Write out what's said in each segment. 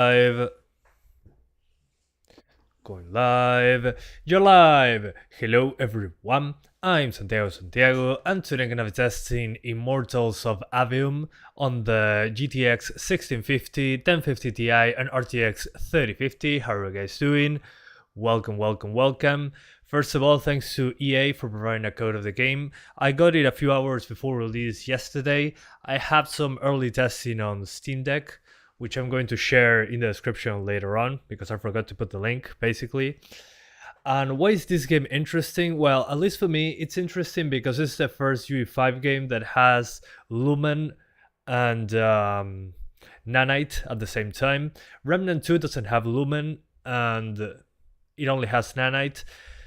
Live. Going live. You're live. Hello everyone. I'm Santiago, and today I'm gonna be testing Immortals of Aveum on the GTX 1650, 1050 Ti, and RTX 3050. How are you guys doing? Welcome. First of all, thanks to EA for providing a code of the game. I got it a few hours before release yesterday. I have some early testing on Steam Deck, which I'm going to share in the description later on because I forgot to put the link, basically. And why is this game interesting? Well, at least for me, it's interesting because it's the first UE5 game that has Lumen and Nanite at the same time. Remnant 2 doesn't have Lumen and it only has Nanite.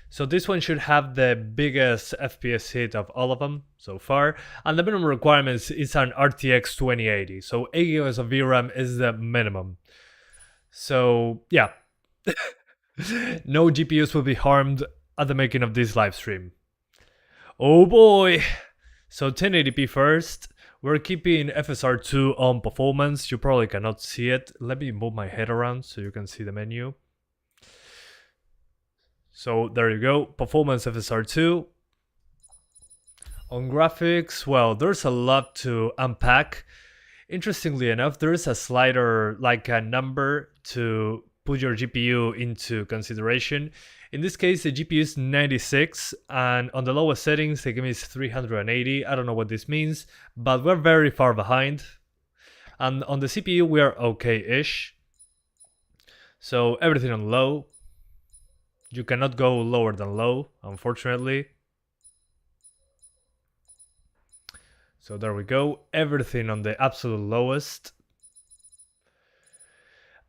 So this one should have the biggest FPS hit of all of them so far. And the minimum requirements is an RTX 2080. So 8 GB of VRAM is the minimum. So yeah, no GPUs will be harmed at the making of this live stream. Oh boy! So 1080p first. We're keeping FSR2 on performance. You probably cannot see it. Let me move my head around so you can see the menu. So there you go, performance FSR2. On graphics, well, there's a lot to unpack. Interestingly enough, there is a slider, like a number, to put your GPU into consideration. In this case, the GPU is 96, and on the lowest settings, the game is 380. I don't know what this means, but we're very far behind. And on the CPU, we are okay-ish. So everything on low. You cannot go lower than low, unfortunately. So there we go, everything on the absolute lowest.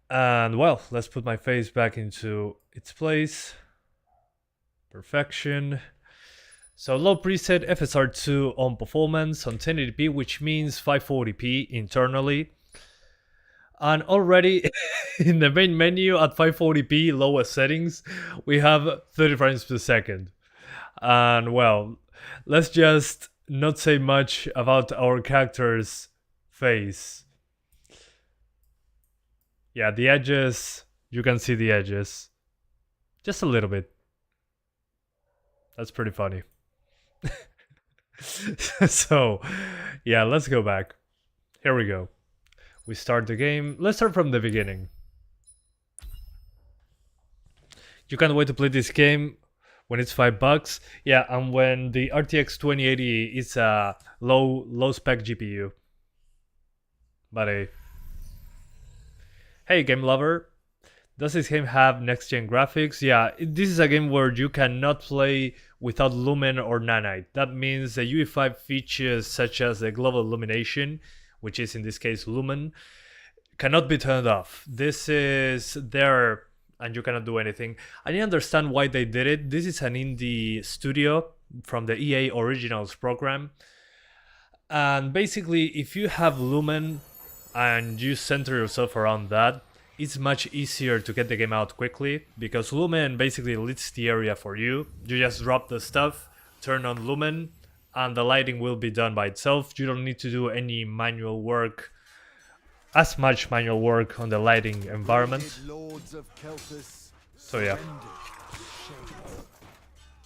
And well, let's put my face back into its place. Perfection. So low preset FSR2 on performance on 1080p, which means 540p internally. And already in the main menu at 540p lowest settings, we have 30 frames per second. And well, let's just not say much about our character's face. Yeah, the edges, you can see the edges. Just a little bit. That's pretty funny. So, yeah, let's go back. Here we go. We start the game. Let's start from the beginning. You can't wait to play this game when it's $5. Yeah, and when the RTX 2080 is a low spec GPU. But hey, game lover, does this game have next gen graphics? Yeah, this is a game where you cannot play without Lumen or Nanite. That means the UE5 features such as the global illumination, which is in this case Lumen, cannot be turned off. This is there and you cannot do anything. I didn't understand why they did it. This is an indie studio from the EA Originals program. And basically, if you have Lumen and you center yourself around that, it's much easier to get the game out quickly because Lumen basically leads the area for you. You just drop the stuff, turn on Lumen, and the lighting will be done by itself. You don't need to do any manual work, as much manual work on the lighting environment. So yeah.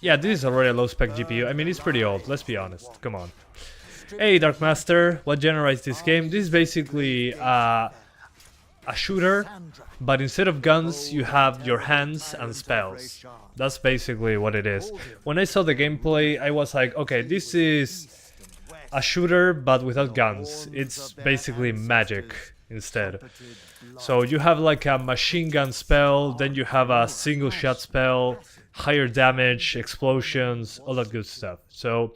Yeah, this is already a low spec GPU. I mean, it's pretty old, let's be honest. Come on. Hey, Dark Master, what generates this game? This is basically a shooter, but instead of guns, you have your hands and spells. That's basically what it is. When I saw the gameplay, I was like, okay, this is a shooter, but without guns. It's basically magic instead. So you have like a machine gun spell, then you have a single shot spell, higher damage, explosions, all that good stuff. So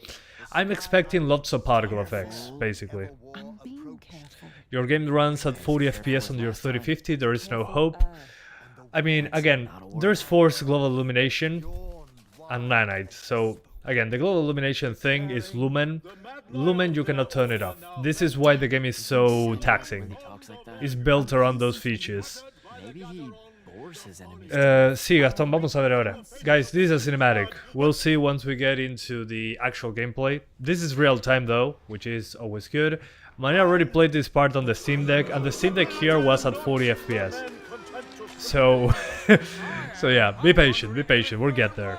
I'm expecting lots of particle effects, basically. Your game runs at 40 FPS on your 3050, there is no hope. I mean, again, there's forced global illumination and Nanite. So again, the global illumination thing is Lumen. Lumen, you cannot turn it off. This is why the game is so taxing. It's built around those features. Sí, Gastón, vamos a ver ahora. Guys, this is a cinematic. We'll see once we get into the actual gameplay. This is real time though, which is always good. Man, I already played this part on the Steam Deck, and the Steam Deck here was at 40 FPS. So, so yeah, be patient, we'll get there.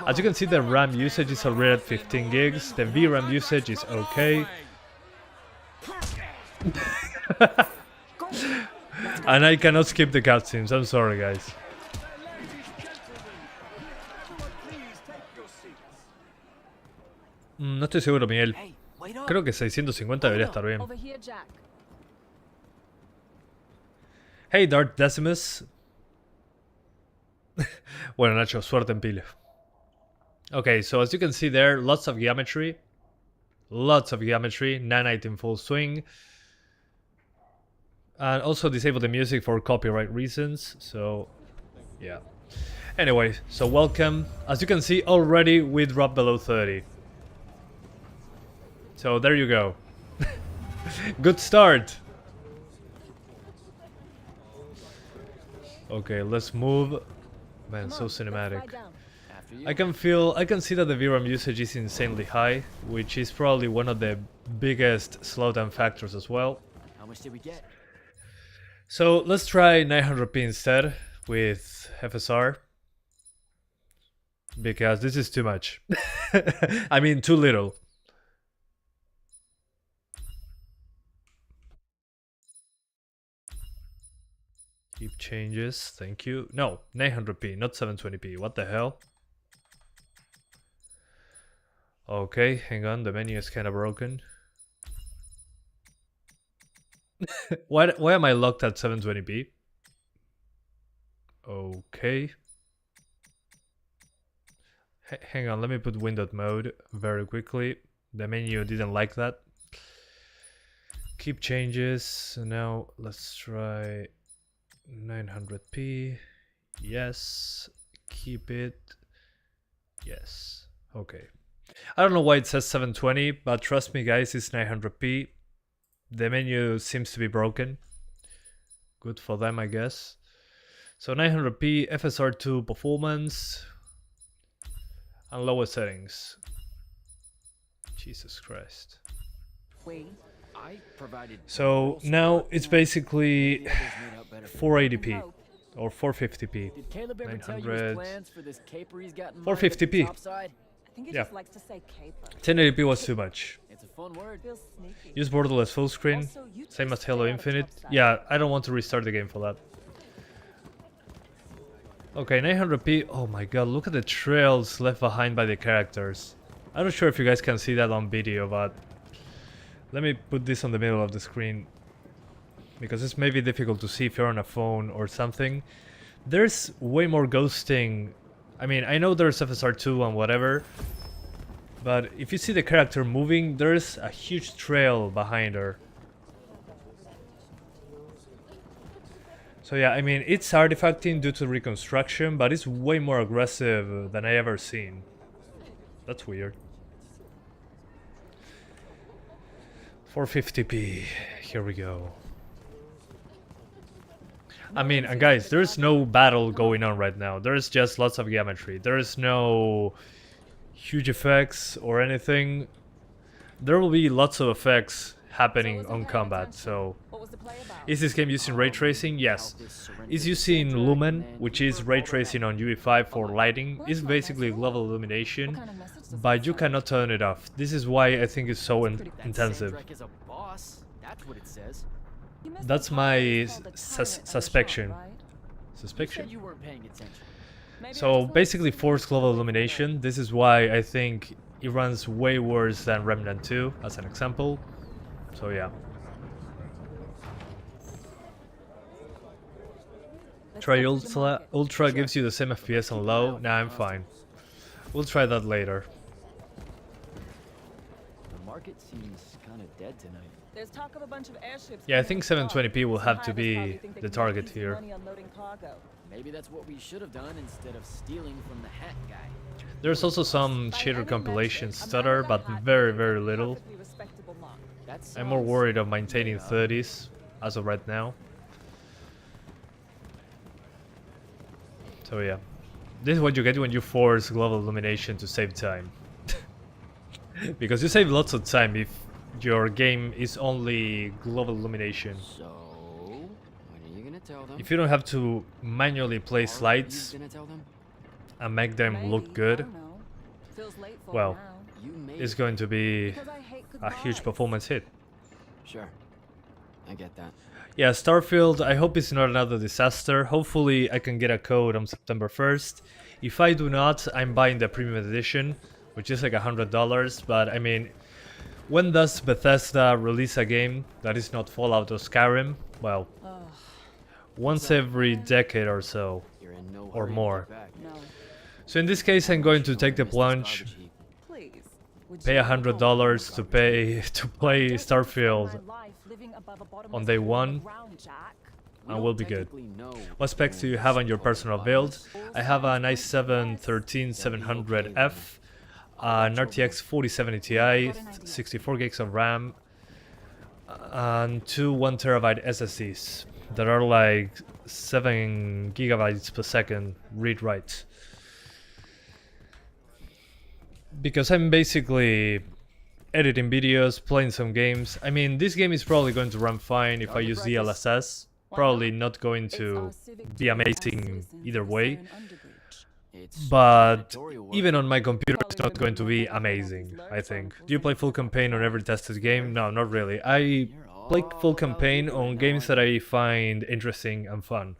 As you can see, the RAM usage is already at 15 gigs, the VRAM usage is okay. And I cannot skip the cutscenes, I'm sorry guys. No estoy seguro, Miguel. Creo que 650 debería estar bien. Hey Dark Decimus. Bueno, Nacho, suerte en pile. Okay, so as you can see there, lots of geometry. Nanite in full swing. And also disable the music for copyright reasons, so yeah. Anyway, so welcome. As you can see, already we dropped below 30. So there you go. Good start. Okay, let's move. Man, so cinematic. I can see that the VRAM usage is insanely high, which is probably one of the biggest slowdown factors as well. How much did we get? So let's try 900p instead with FSR. Because this is too much. I mean, too little. Keep changes, thank you. No, 900p, not 720p. What the hell? Okay, hang on, the menu is kind of broken. Why am I locked at 720p? Okay. Hang on, let me put windowed mode very quickly. The menu didn't like that. Keep changes. So now let's try 900p. Yes. Keep it. Yes. Okay. I don't know why it says 720, but trust me guys, it's 900p. The menu seems to be broken. Good for them, I guess. So 900p, FSR2 performance, and lower settings. Jesus Christ. So now it's basically 480p or 450p. 900, 450p. Yeah. 1080p was too much. Use borderless full screen, same as Halo Infinite. Yeah, I don't want to restart the game for that. Okay, 900p. Oh my god, look at the trails left behind by the characters. I'm not sure if you guys can see that on video, but let me put this on the middle of the screen because it's maybe difficult to see if you're on a phone or something. There's way more ghosting. I mean, I know there's FSR2 and whatever, but if you see the character moving, there's a huge trail behind her. So yeah, I mean, it's artifacting due to reconstruction, but it's way more aggressive than I ever seen. That's weird. 450p, here we go. I mean, and guys, there's no battle going on right now. There's just lots of geometry. There's no huge effects or anything. There will be lots of effects happening on combat, so... Is this game using ray tracing? Yes. It's using Lumen, which is ray tracing on UE5 for lighting. It's basically global illumination, but you cannot turn it off. This is why I think it's so intensive. That's my suspicion. So basically forced global illumination. This is why I think it runs way worse than Remnant 2, as an example. So yeah. Try Ultra. Ultra gives you the same FPS on low. Nah, I'm fine. We'll try that later. The market seems kind of dead tonight. There's talk of a bunch of airships. Yeah, I think 720p will have to be the target here. Maybe that's what we should have done instead of stealing from the hat guy. There's also some shader compilation stutter, but very, very little. I'm more worried of maintaining 30s as of right now. So yeah, this is what you get when you force global illumination to save time. Because you save lots of time your game is only global illumination. So, when are you gonna tell them? If you don't have to manually place Are lights you gonna tell them? and make them Maybe, look I good, don't know. Feels late for well, it now. You may it's going to be Because I hate a huge goodbyes. performance hit. Sure. I get that. Yeah, Starfield, I hope it's not another disaster. Hopefully I can get a code on September 1st. If I do not, I'm buying the premium edition, which is like $100, but I mean, when does Bethesda release a game that is not Fallout or Skyrim? Well, once every decade or so, You're in no or hurry to more. get back. No, So in this case, I'm going to take the Miss this plunge, garbage heap. please. Would pay you $100 to play Don't Starfield, spend my life living above a bottomless on day hole one, underground, Jack. We and don't we'll be good. technically know What specs do you have on your personal build? I have an i7 13700F, an RTX 4070 Ti, 64 gigs of RAM, and two 1TB SSDs that are like 7 gigabytes per second read-write. Because I'm basically editing videos, playing some games. I mean, this game is probably going to run fine if I use DLSS. Probably not going to be amazing either way. it's But editorial work. even on my computer, it's not going to be amazing, I think. Do you play full campaign on every tested game? No, not really. I play full campaign on games that I find interesting and fun.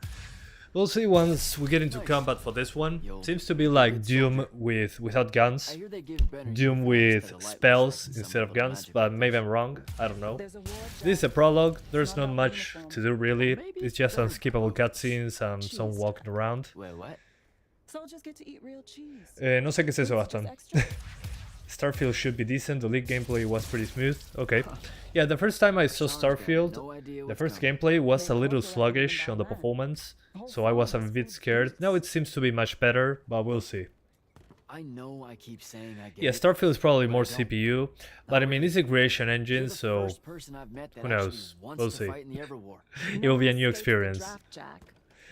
We'll see once we get into combat for this one. Seems to be like Doom without I guns. hear they give better Doom defense with to the light spells percent instead of some guns, magic. but maybe I'm wrong. I don't know. There's a war, This is a Jack. prologue. There's Not not about much uniform. to do really. Maybe It's it's just some better skippable clothes. cutscenes and some Cheese. walking around. Wait, what? Soldiers get to eat real cheese. No sé qué es eso, It's just Aston. extra. Starfield should be decent. The league gameplay was pretty smooth. Okay. Yeah, the first time I saw Starfield, No idea the what's first coming. gameplay was a Maybe little I'll get sluggish everything on the down then. performance, Whole so I was a farm bit is scared. Now it seems to be much better, but we'll see. I know I keep saying I get Yeah, it. Starfield is probably but I more don't. CPU, but I mean, it's a creation You're engine, the so first person I've met that who actually knows? wants We'll to see. fight in the Everwar. it will be a No new escape the experience. draft, Jack.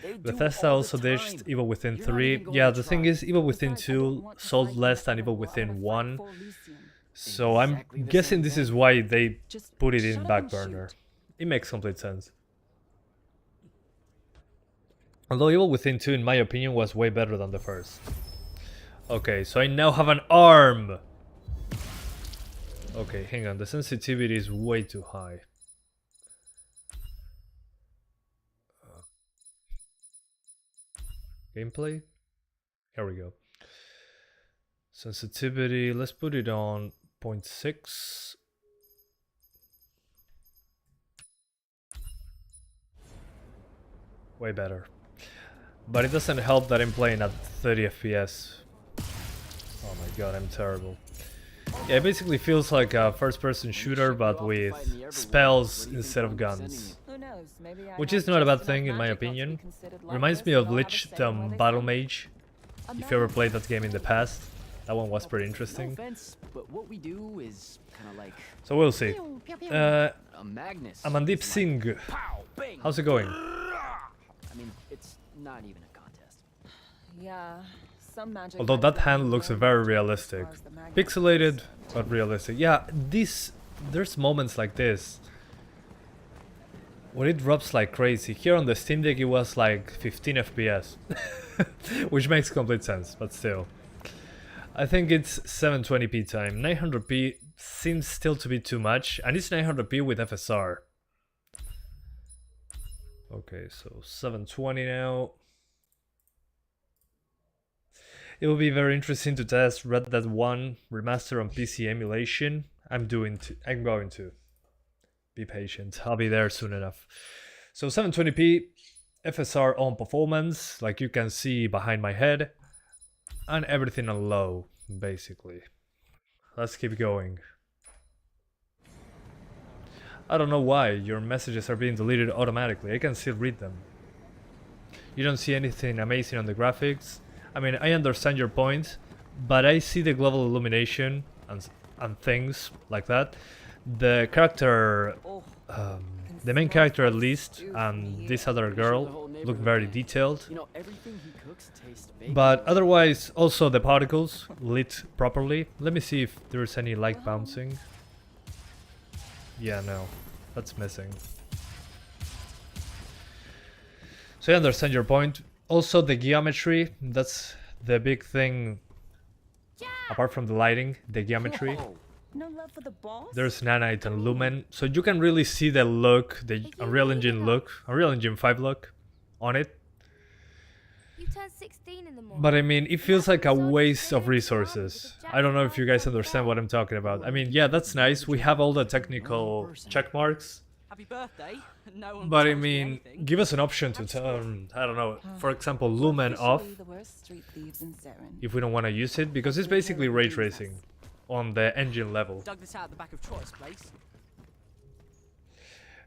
They do Bethesda all also the dished time. Evil Within You're not 3. even going Yeah, to the thing try. is, Evil Within Besides, I don't 2 want to sold fight less in than the Evil Everwar. I Within wanna fight 1, for Lucian. so I'm Exactly the guessing same this thing. is why they Just put it shut in up back and burner. shoot. It makes complete sense. Although Evil Within 2, in my opinion, was way better than the first. Okay, so I now have an arm! Okay, hang on, the sensitivity is way too high. Gameplay? Here we go. Sensitivity, let's put it on 0.6. Way better. But it doesn't help that I'm playing at 30 FPS. Oh my god, I'm terrible. Yeah, it basically feels like a first-person shooter, but with spells instead of guns. Who knows? Maybe I Which have is not a just bad thing, enough in my magic not to be opinion. considered like Reminds this me and of I'll have a Lich, say the in where they Battle send. Mage. If you ever played that game in the past, that one was pretty No interesting. offense, but what we do is kind of like So we'll see. a Magnus. Amandeep It's like, Singh, pow, bang. how's it going? I mean, it's not even a contest. Yeah, some magic. Although might that be hand looks more very magic as realistic. far as the magnet Pixelated, goes. but realistic. Yeah, there's moments like this when it drops like crazy. Here on the Steam Deck it was like 15 FPS, which makes complete sense, but still. I think it's 720p time. 900p seems still to be too much, and it's 900p with FSR. Okay, so 720 now. It will be very interesting to test Red Dead 1 remaster on PC emulation. I'm going to. Be patient. I'll be there soon enough. So 720p, FSR on performance, like you can see behind my head, and everything on low, basically. Let's keep going. I don't know why your messages are being deleted automatically. I can still read them. You don't see anything amazing on the graphics. I mean, I understand your point, but I see the global illumination and things like that. The character, Oh, the main character at least, and this other girl look very detailed. You know, everything he cooks tastes bacon. But otherwise, also the particles lit properly. Let me see if there's any light bouncing. Yeah, no, that's missing. So I understand your point. Also the geometry, that's the big thing. Apart from the lighting, the geometry. Whoa. No love for the boss? There's Nanite and Lumen, so you can really see the look, the Unreal Engine look, Unreal Engine 5 look on it. You turned 16 in the morning. But I mean, it feels like a waste of resources. I don't know if you guys understand what I'm talking about. I mean, yeah, that's nice. We have all the technical check marks. Happy birthday. No one But I tells me mean, anything. give us an option to turn, I don't know, for example, Lumen off Officially the worst street thieves in Saren. if we don't want to use it, because it's basically ray tracing on the engine level. Dug this out at the back of Trotter's place.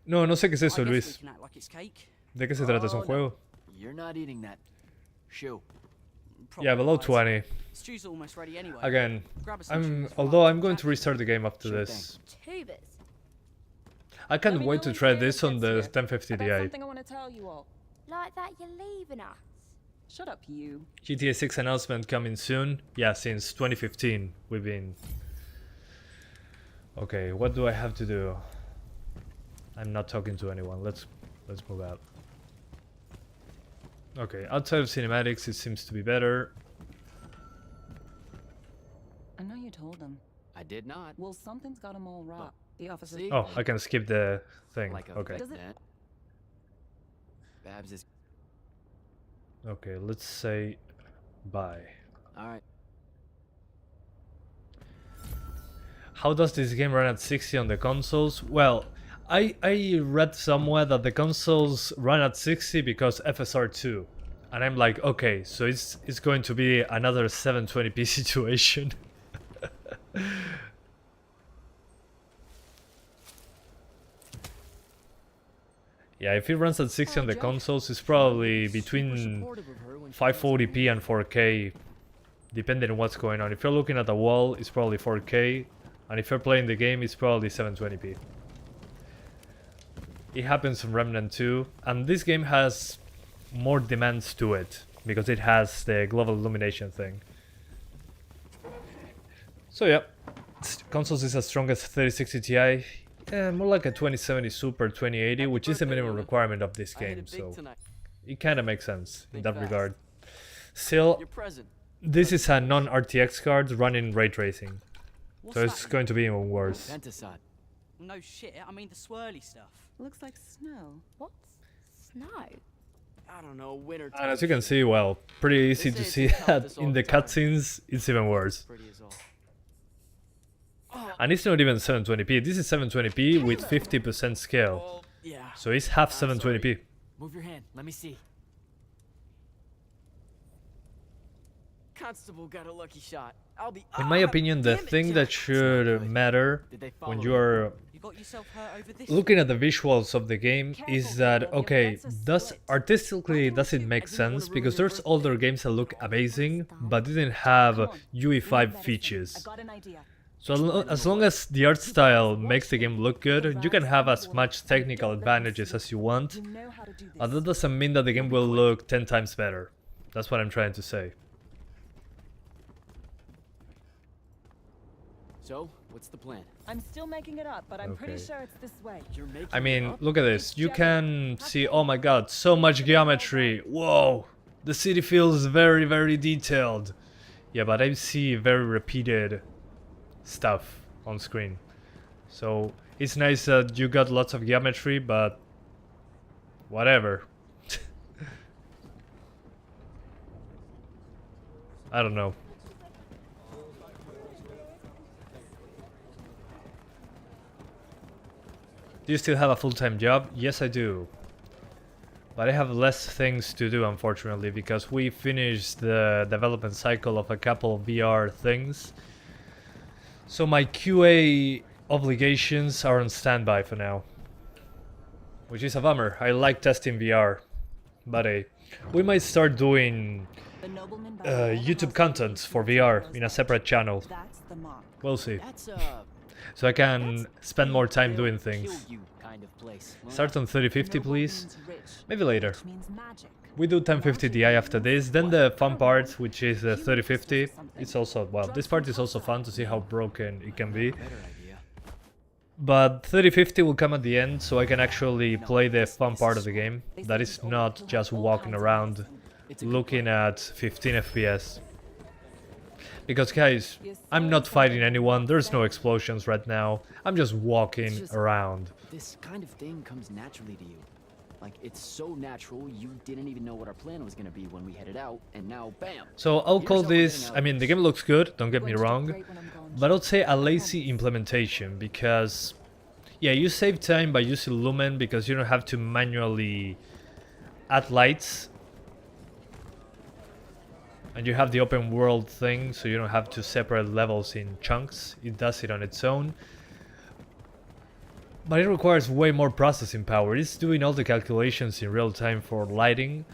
No, no sé qué es eso, I guess Luis. we can act like it's cake. ¿De qué se trata? ¿Es un Oh, no. juego? You're not eating that. Shoo. Yeah, below Probably 20. Stew's almost ready anyway. Again, Grab us some chicken although for I'm going to lunch. restart the game after Sure this. Tubers. I Let can't me wait know to when try Sarah this on gets the here. 1050 I got Ti. something I want to tell you all. Like that you're leaving us. Shut up, you. GTA 6 announcement coming soon. Yeah, since 2015 we've been... Okay, what do I have to do? I'm not talking to anyone. Let's move out. Okay, outside of cinematics it seems to be better. I know you told him. I did not. Well, something's got him all wrong. The officer. See? Oh, I can skip the thing. Like a Okay. Does it- that. Babs is Okay, let's say bye. all right. How does this game run at 60 on the consoles? Well, I read somewhere that the consoles run at 60 because FSR2. And I'm like, okay, so it's going to be another 720p situation. Yeah, if it runs at 60 on the consoles, it's probably between 540p and 4K, depending on what's going on. If you're looking at the wall, it's probably 4K, and if you're playing the game, it's probably 720p. It happens in Remnant 2, and this game has more demands to it, because it has the global illumination thing. So yeah, consoles is as strong as 3060 Ti, more like a 2070 Super 2080, which is the minimum requirement of this I hit game, it big so tonight. it kind of makes sense in Think that fast. regard. Still, Your present. this is a non-RTX card running ray tracing, What's so that it's in going to be even worse. Pentasod. it? No shit. I mean the swirly stuff. Looks like snow. What's snow? I don't know. Winter. And as you can see, well, pretty easy They to say see it's that this all in the the time. cutscenes, it's even worse. Pretty as all. And it's not even 720p, this is 720p with 50% scale. Oh, yeah. So it's half I'm sorry. 720p. Move your hand. Let me see. Constable got a lucky shot. I'll be. In my opinion, the damn it, thing that Jack. should matter Did they when follow you me? are You got yourself hurt over this. looking at the visuals of the game is Careful, that, Caleb, your okay, bets are does split. artistically does it make sense? Because there's older games that look amazing, but didn't have Come on, UE5 leave medicine. I features. got an idea. So as long as the art style makes the game look good, you can have as much technical advantages as you want, You know how to do this. but that doesn't mean that the game will look 10 times better. That's what I'm trying to say. So, what's the plan? I'm still making it up, but I'm pretty Okay. sure it's this way. You're making. I it mean, up? look at this. You can see, oh my god, so much geometry. Whoa! The city feels very, very detailed. Yeah, but I see very repeated stuff on screen. So it's nice that you got lots of geometry, but whatever. I don't know. Do you still have a full-time job? Yes, I do. But I have less things to do, unfortunately, because we finished the development cycle of a couple of VR things. So my QA obligations are on standby for now. Which is a bummer. I like testing VR. But we might start doing The nobleman by the manor YouTube house content for VR in a knows separate channel. That's the mark. We'll see. That's So I can that's spend more time they'll doing kill things. you kind of place. Start on 3050, Noble please. means rich, Maybe later. which means magic. We do 1050 Ti after this, then the fun part, which is the 3050. It's also, well, this part is also fun to see how broken it can be. Better idea. But 3050 will come at the end, so I can actually play the fun part of the game. That is not just walking around looking at 15 FPS. Because guys, I'm not fighting anyone, there's no explosions right now. I'm just walking around. This kind of thing comes naturally to you. Like, it's so natural, you didn't even know what our plan was gonna be when we headed out, and now, bam! So I'll Here's call how we're this, getting I out. mean, the game looks good, don't get me wrong, but I'll say a lazy implementation because, yeah, you save time by using Lumen because you don't have to manually add lights. And you have the open world thing, so you don't have to separate levels in chunks. It does it on its own. But it requires way more processing power. It's doing all the calculations in real time for lighting.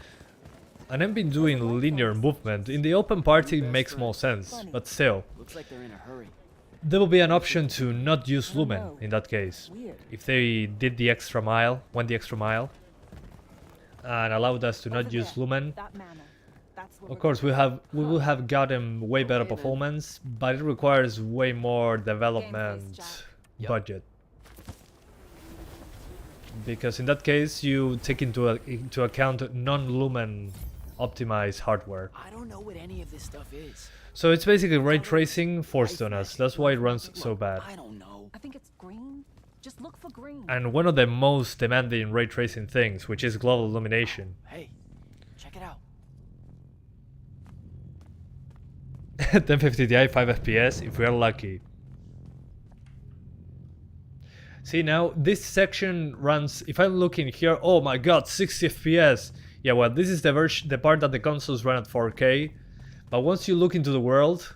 And I've been doing linear movement. In the open part it makes more sense, but still. Looks like they're in a hurry. There will be an option to not use Lumen in that case. If they did the extra mile, went the extra mile, and allowed us to not use Lumen. Of course, we will have gotten way better performance, but it requires way more development budget. Because in that case, you take into account non-Lumen optimized hardware. I don't know what any of this stuff is. So it's basically ray tracing forced on us. That's why it runs so bad. I don't know. I think it's green. Just look for green. And one of the most demanding ray tracing things, which is global illumination. Hey, check it out. 1050 Ti 5 FPS if we are lucky. See now, this section runs, if I'm looking here, oh my god, 60 FPS. Yeah, well, this is the part that the consoles run at 4K. But once you look into the world,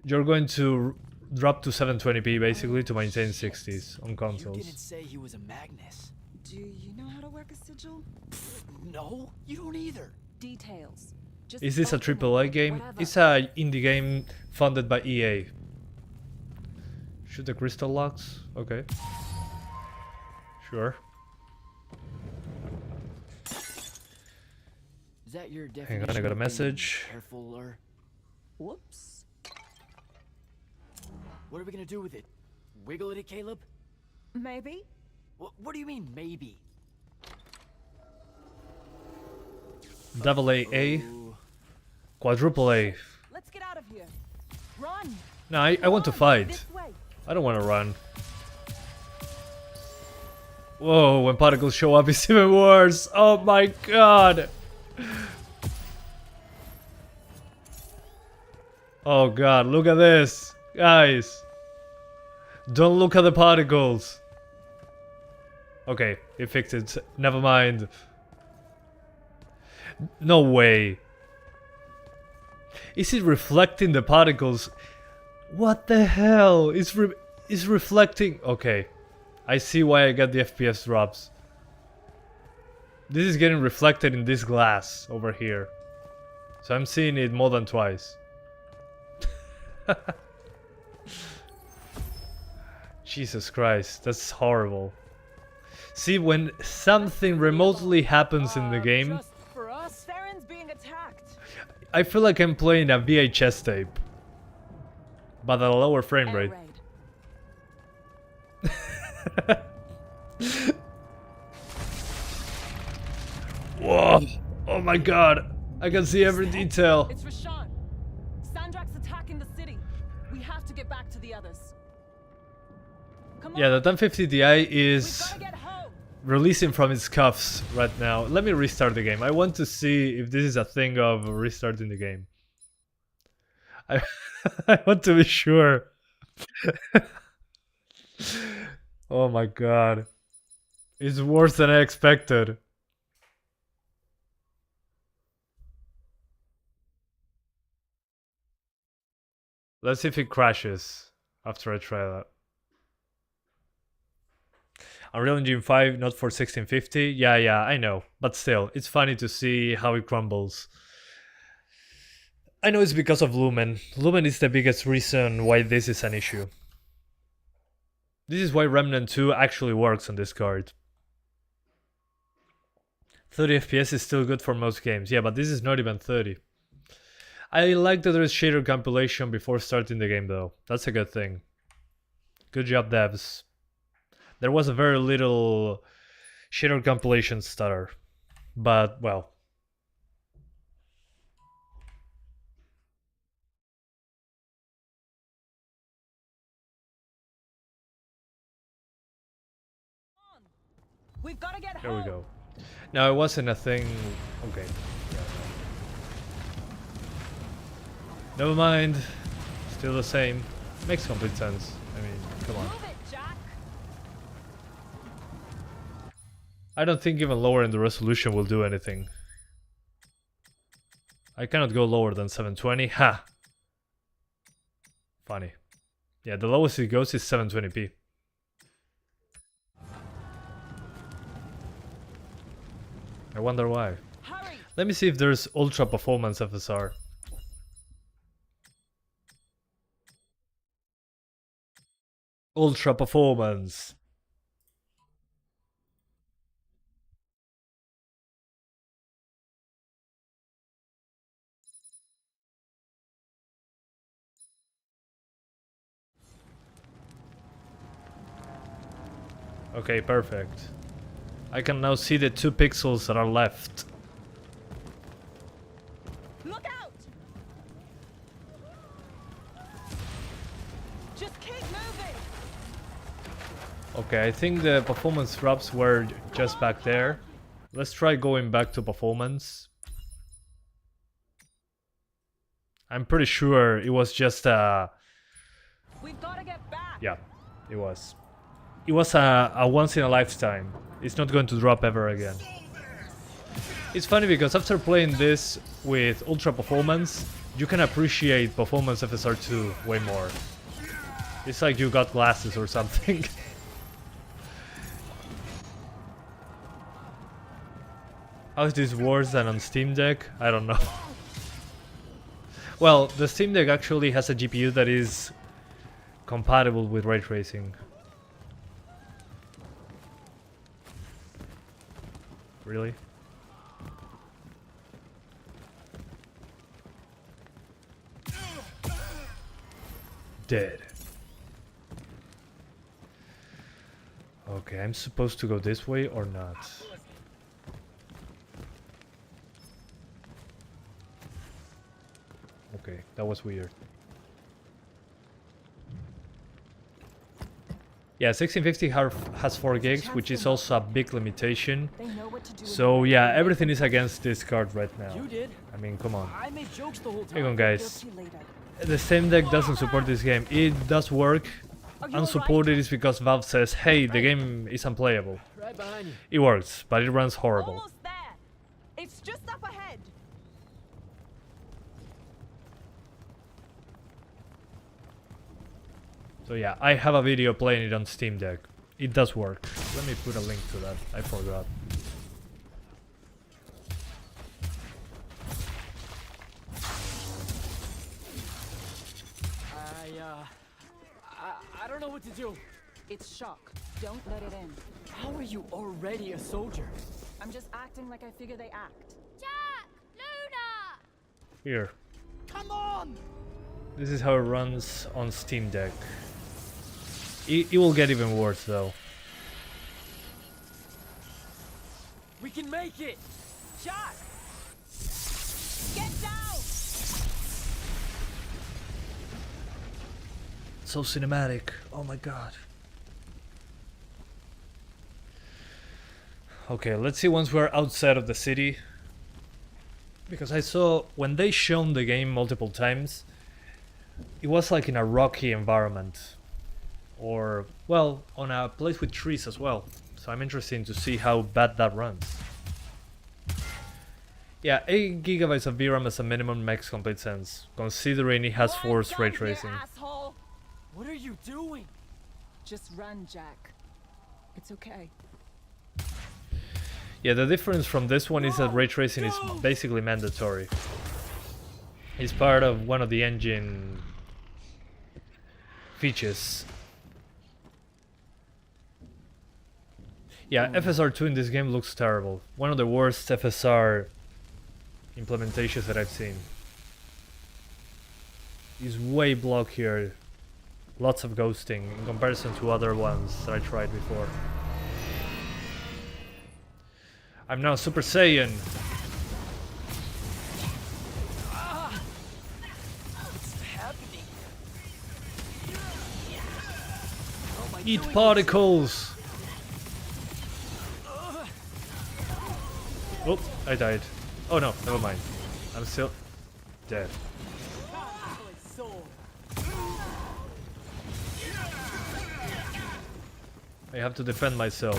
you're going to drop to 720p basically to maintain 60s on You consoles. didn't say he was a Magnus. Do you know how to work a sigil? No, you don't either. Details. Just Is this a open it, AAA game? whatever. It's a indie game funded by EA. Shoot the crystal locks? Okay. Sure. Is that your Hang on, I definition got a of being message. Careful or Whoops. what are we gonna do with it? Wiggle it, Caleb? Maybe. What do you mean, maybe? Double A, Ooh. quadruple A. Let's get out of here. Run. No, I want to Run, fight. This way. I don't want to run. Whoa, when particles show up it's even worse. Oh my god. Oh god, look at this. Guys. Don't look at the particles. Okay, it fixed it. Never mind. No way. Is it reflecting the particles? What the hell? It's reflecting. Okay. I see why I got the FPS drops. This is getting reflected in this glass over here. So I'm seeing it more than twice. Jesus Christ, that's horrible. See, when something remotely happens in the game, Just for us, Theron's being attacked. I feel like I'm playing a VHS tape. But at a lower frame Air rate. raid. Whoa! Oh my god! I can see every detail. It's Rashawn. Sandrak's attacking the city. We have to get back to the others. Come Yeah, on. the 1050 Ti We've is gotta get home. releasing from its cuffs right now. Let me restart the game. I want to see if this is a thing of restarting the game. I want to be sure. Oh my god. It's worse than I expected. Let's see if it crashes after I try that. Unreal Engine 5 not for 1650? Yeah, I know. But still, it's funny to see how it crumbles. I know it's because of Lumen. Lumen is the biggest reason why this is an issue. This is why Remnant 2 actually works on this card. 30 FPS is still good for most games. Yeah, but this is not even 30. I like that there is shader compilation before starting the game though. That's a good thing. Good job, devs. There was a very little shader compilation stutter, but well. We've got to get There home. we go. No, it wasn't a thing. Okay. Never mind. Still the same. Makes complete sense. I mean, come on. Move it, Jack. I don't think even lowering the resolution will do anything. I cannot go lower than 720. Ha! Funny. Yeah, the lowest it goes is 720p. I wonder why. Hurry. Let me see if there's ultra performance FSR. Ultra performance. Okay, perfect. I can now see the 2 pixels that are left. Look out. Just keep moving. Okay, I think the performance drops were just back there. Let's try going back to performance. I'm pretty sure it was just We've got to get back. yeah, it was. It was a once in a lifetime. It's not going to drop ever again. It's funny because after playing this with ultra performance, you can appreciate performance FSR2 way more. It's like you got glasses or something. How is this worse than on Steam Deck? I don't know. Well, the Steam Deck actually has a GPU that is compatible with ray tracing. Really? Dead. Okay, I'm supposed to go this way or not? Okay, that was weird. Yeah, 1650 has 4 gigs, which is also a big limitation. They know what to do. So yeah, everything is against this card right now. You did. I mean, come on. I made jokes the whole time. Hang on, guys. See you later. The Steam Deck doesn't support this game. It does work. you Unsupported is because Valve says, hey, the game is unplayable. Right behind you. It works, but it runs horrible. Almost there. It's just up ahead. So yeah, I have a video playing it on Steam Deck. It does work. Let me put a link to that. I forgot. I don't know what to do. It's shock. Don't let it in. How are you already a soldier? I'm just acting like I figure they act. Jack! Luna! Here. Come on! This is how it runs on Steam Deck. It will get even worse though. We can make it! Jack! Get down! So cinematic. Oh my god. Okay, let's see once we're outside of the city. Because I saw when they shown the game multiple times, it was like in a rocky environment. Or, well, on a place with trees as well. So I'm interested to see how bad that runs. Yeah, 8 gigabytes of VRAM as a minimum makes complete sense, considering it has forced ray tracing. Asshole. What are you doing? Just run, Jack. It's okay. Yeah, the difference from this one is that ray tracing is basically mandatory. It's part of one of the engine features. Yeah, FSR2 in this game looks terrible. One of the worst FSR implementations that I've seen. It's way blockier Lots of ghosting in comparison to other ones that I tried before. I'm now Super Saiyan. What's happening? Eat particles! Oh, I died. Oh no, never mind. I'm still dead. I have to defend myself.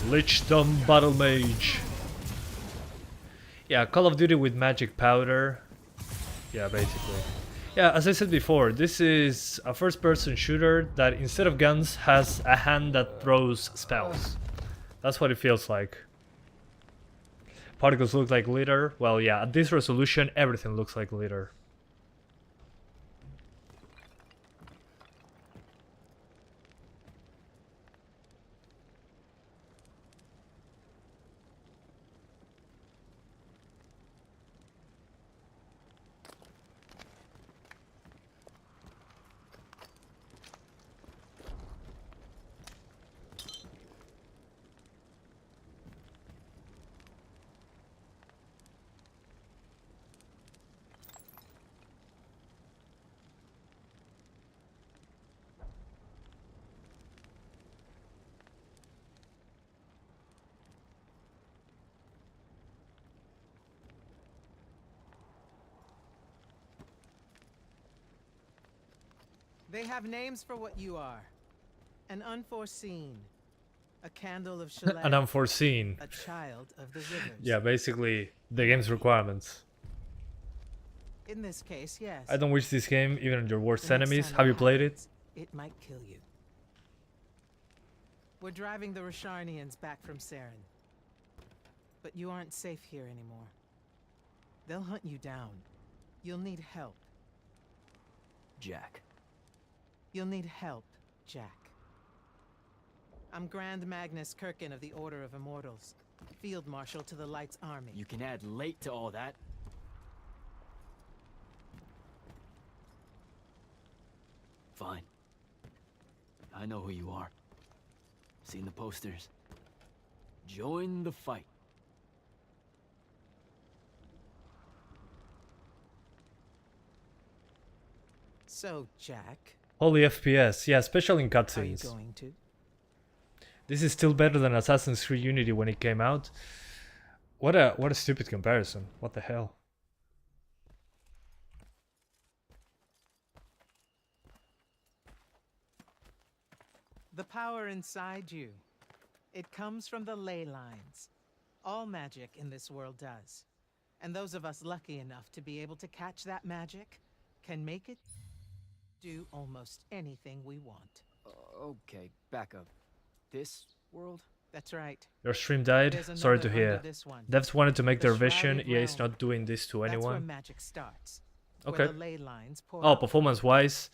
Lichdom Battle Mage. Yeah, Call of Duty with magic powder. Yeah, basically. Yeah, as I said before, this is a first-person shooter that instead of guns has a hand that throws spells. That's what it feels like. Particles look like glitter. Well, yeah, at this resolution, everything looks like glitter. They have names for what you are. An unforeseen. A candle of shellac. An unforeseen. A child of the rivers. Yeah, basically the game's requirements. In this case, yes. I don't wish this game even on your worst The next enemies. time Have it you played it? happens, it might kill you. We're driving the Rasharnians back from Saren. But you aren't safe here anymore. They'll hunt you down. You'll need help. Jack. You'll need help, Jack. I'm Grand Magnus Kirkin of the Order of Immortals, Field Marshal to the Light's Army. You can add late to all that. Fine. I know who you are. Seen the posters. Join the fight. So, Jack, Holy FPS, yeah, especially in are you cutscenes. going to? This is still better than Assassin's Creed Unity when it came out. What a stupid comparison. What the hell? The power inside you. It comes from the ley lines. All magic in this world does. And those of us lucky enough to be able to catch that magic can make it do almost anything we want. Okay, back up. This world? That's right. Your stream died? There's Sorry to another hear. under this one. Devs wanted to make The their vision. Shrouded EA is Realm. not doing this to That's where anyone. magic starts. Okay. Where the ley lines pour Oh, out. performance-wise?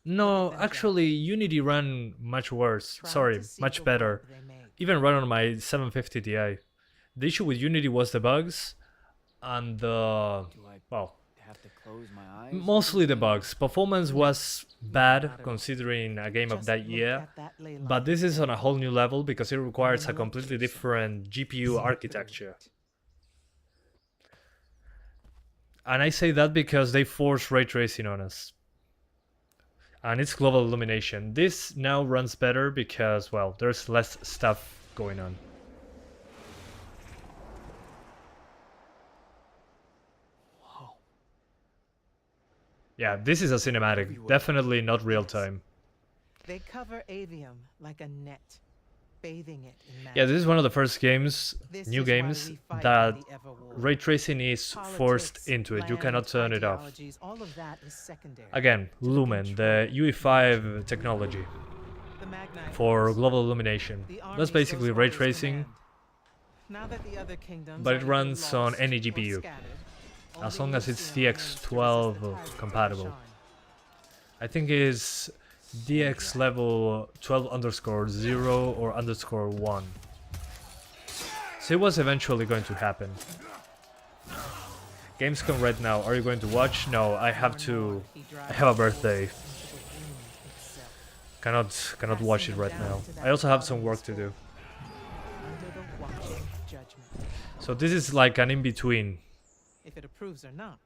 No, Look at them actually, Unity ran much worse. Try Sorry, to see much the better. world they make. Even run on my 750 Ti. The issue with Unity was the bugs and the... Do I well, have to close my eyes? mostly the bugs. Performance was bad considering a game of Just that look year. at that ley line. But this is on a whole new level because it requires a completely different GPU architecture. And I say that because they force ray tracing on us. And it's global illumination. This now runs better because, well, there's less stuff going on. Whoa. Yeah, this is a cinematic. Everywhere. Definitely not real time. They cover Aveum like a net, bathing it in magic. Yeah, this is one of the first games, This new is why games, we fight that in the Everwar. ray tracing is Politics, forced into it. You land, cannot turn it off. ideologies, all of that is secondary. Again, to the Lumen, the control. UE5 technology The Magnite for Wars. global illumination. The army That's basically shows ray orders tracing. command. Now that the other kingdoms but are it either runs on lost any or GPU, scattered, as only long as it's Lucian remains to resist the DX12 tyrant of compatible. Rasharn. I think it's DX level 12_0 or _1. So it was eventually going to happen. Gamescom right now. Are you going to watch? No, I have to. I have a birthday. Cannot watch it right now. I also have some work to do. So this is like an in-between. If it approves or not,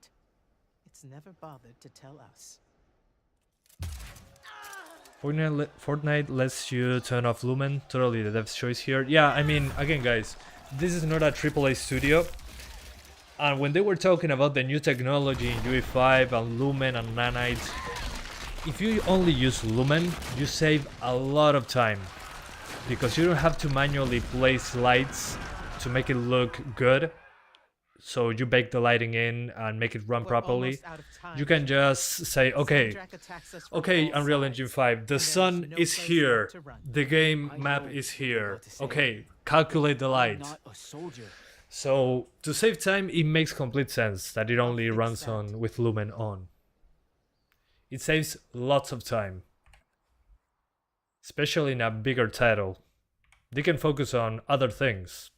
it's never bothered to tell us. Fortnite lets you turn off Lumen. Totally the dev's choice here. Yeah, I mean, again, guys, this is not a AAA studio. And when they were talking about the new technology in UE5 and Lumen and Nanite, if you only use Lumen, you save a lot of time. Because you don't have to manually place lights to make it look good. So you bake the lighting in and make it run properly. You can just say, okay, Unreal Engine 5, the sun is here, the game map is here. Okay, calculate the light. So to save time, it makes complete sense that it only runs on with Lumen on. It saves lots of time, especially in a bigger title. They can focus on other things.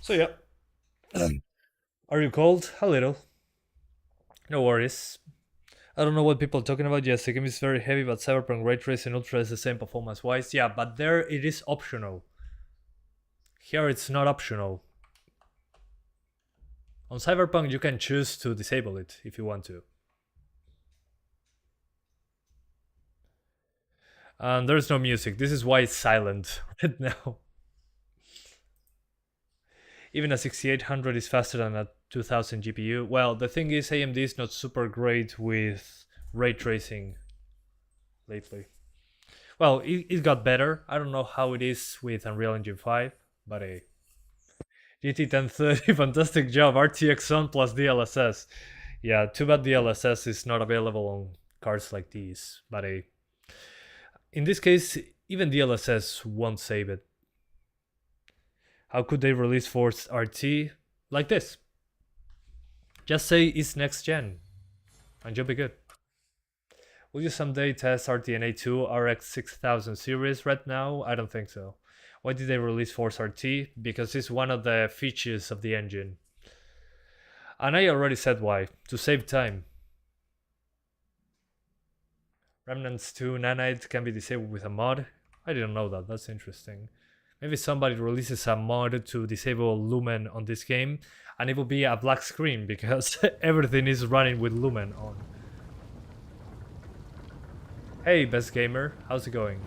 So yeah. Are you cold? A little. No worries. I don't know what people are talking about. Yes, the game is very heavy, but Cyberpunk Ray Tracing Ultra is the same performance-wise. Yeah, but there it is optional. Here it's not optional. On Cyberpunk you can choose to disable it if you want to. And there's no music. This is why it's silent right now. Even a 6800 is faster than a 2000 GPU. Well, the thing is, AMD is not super great with ray tracing lately. Well, it got better. I don't know how it is with Unreal Engine 5, but GT 1030, fantastic job. RTX on plus DLSS. Yeah, too bad DLSS is not available on cards like these, but in this case, even DLSS won't save it. How could they release Force RT like this? Just say it's next gen, and you'll be good. Will you someday test RTNA 2 RX 6000 series? Right now, I don't think so. Why did they release Force RT? Because it's one of the features of the engine. And I already said why. To save time. Remnants 2 Nanite can be disabled with a mod. I didn't know that. That's interesting. Maybe somebody releases a mod to disable Lumen on this game, and it will be a black screen because everything is running with Lumen on. Hey, Best Gamer, how's it going?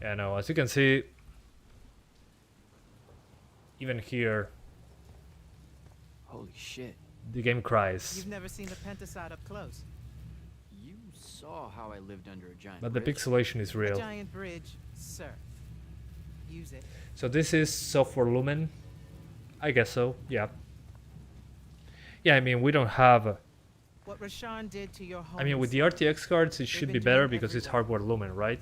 Yeah, no, as you can see, even here, Holy shit. the game cries. You've never seen the Pentaside up close. You saw how I lived under a giant But the bridge. pixelation is A real. giant bridge, sir. Use it. So this is software Lumen? I guess so, yeah. Yeah, I mean, we don't have... What Rashawn did to your home. I mean, with the RTX cards, it should be better because it's hardware Lumen, right?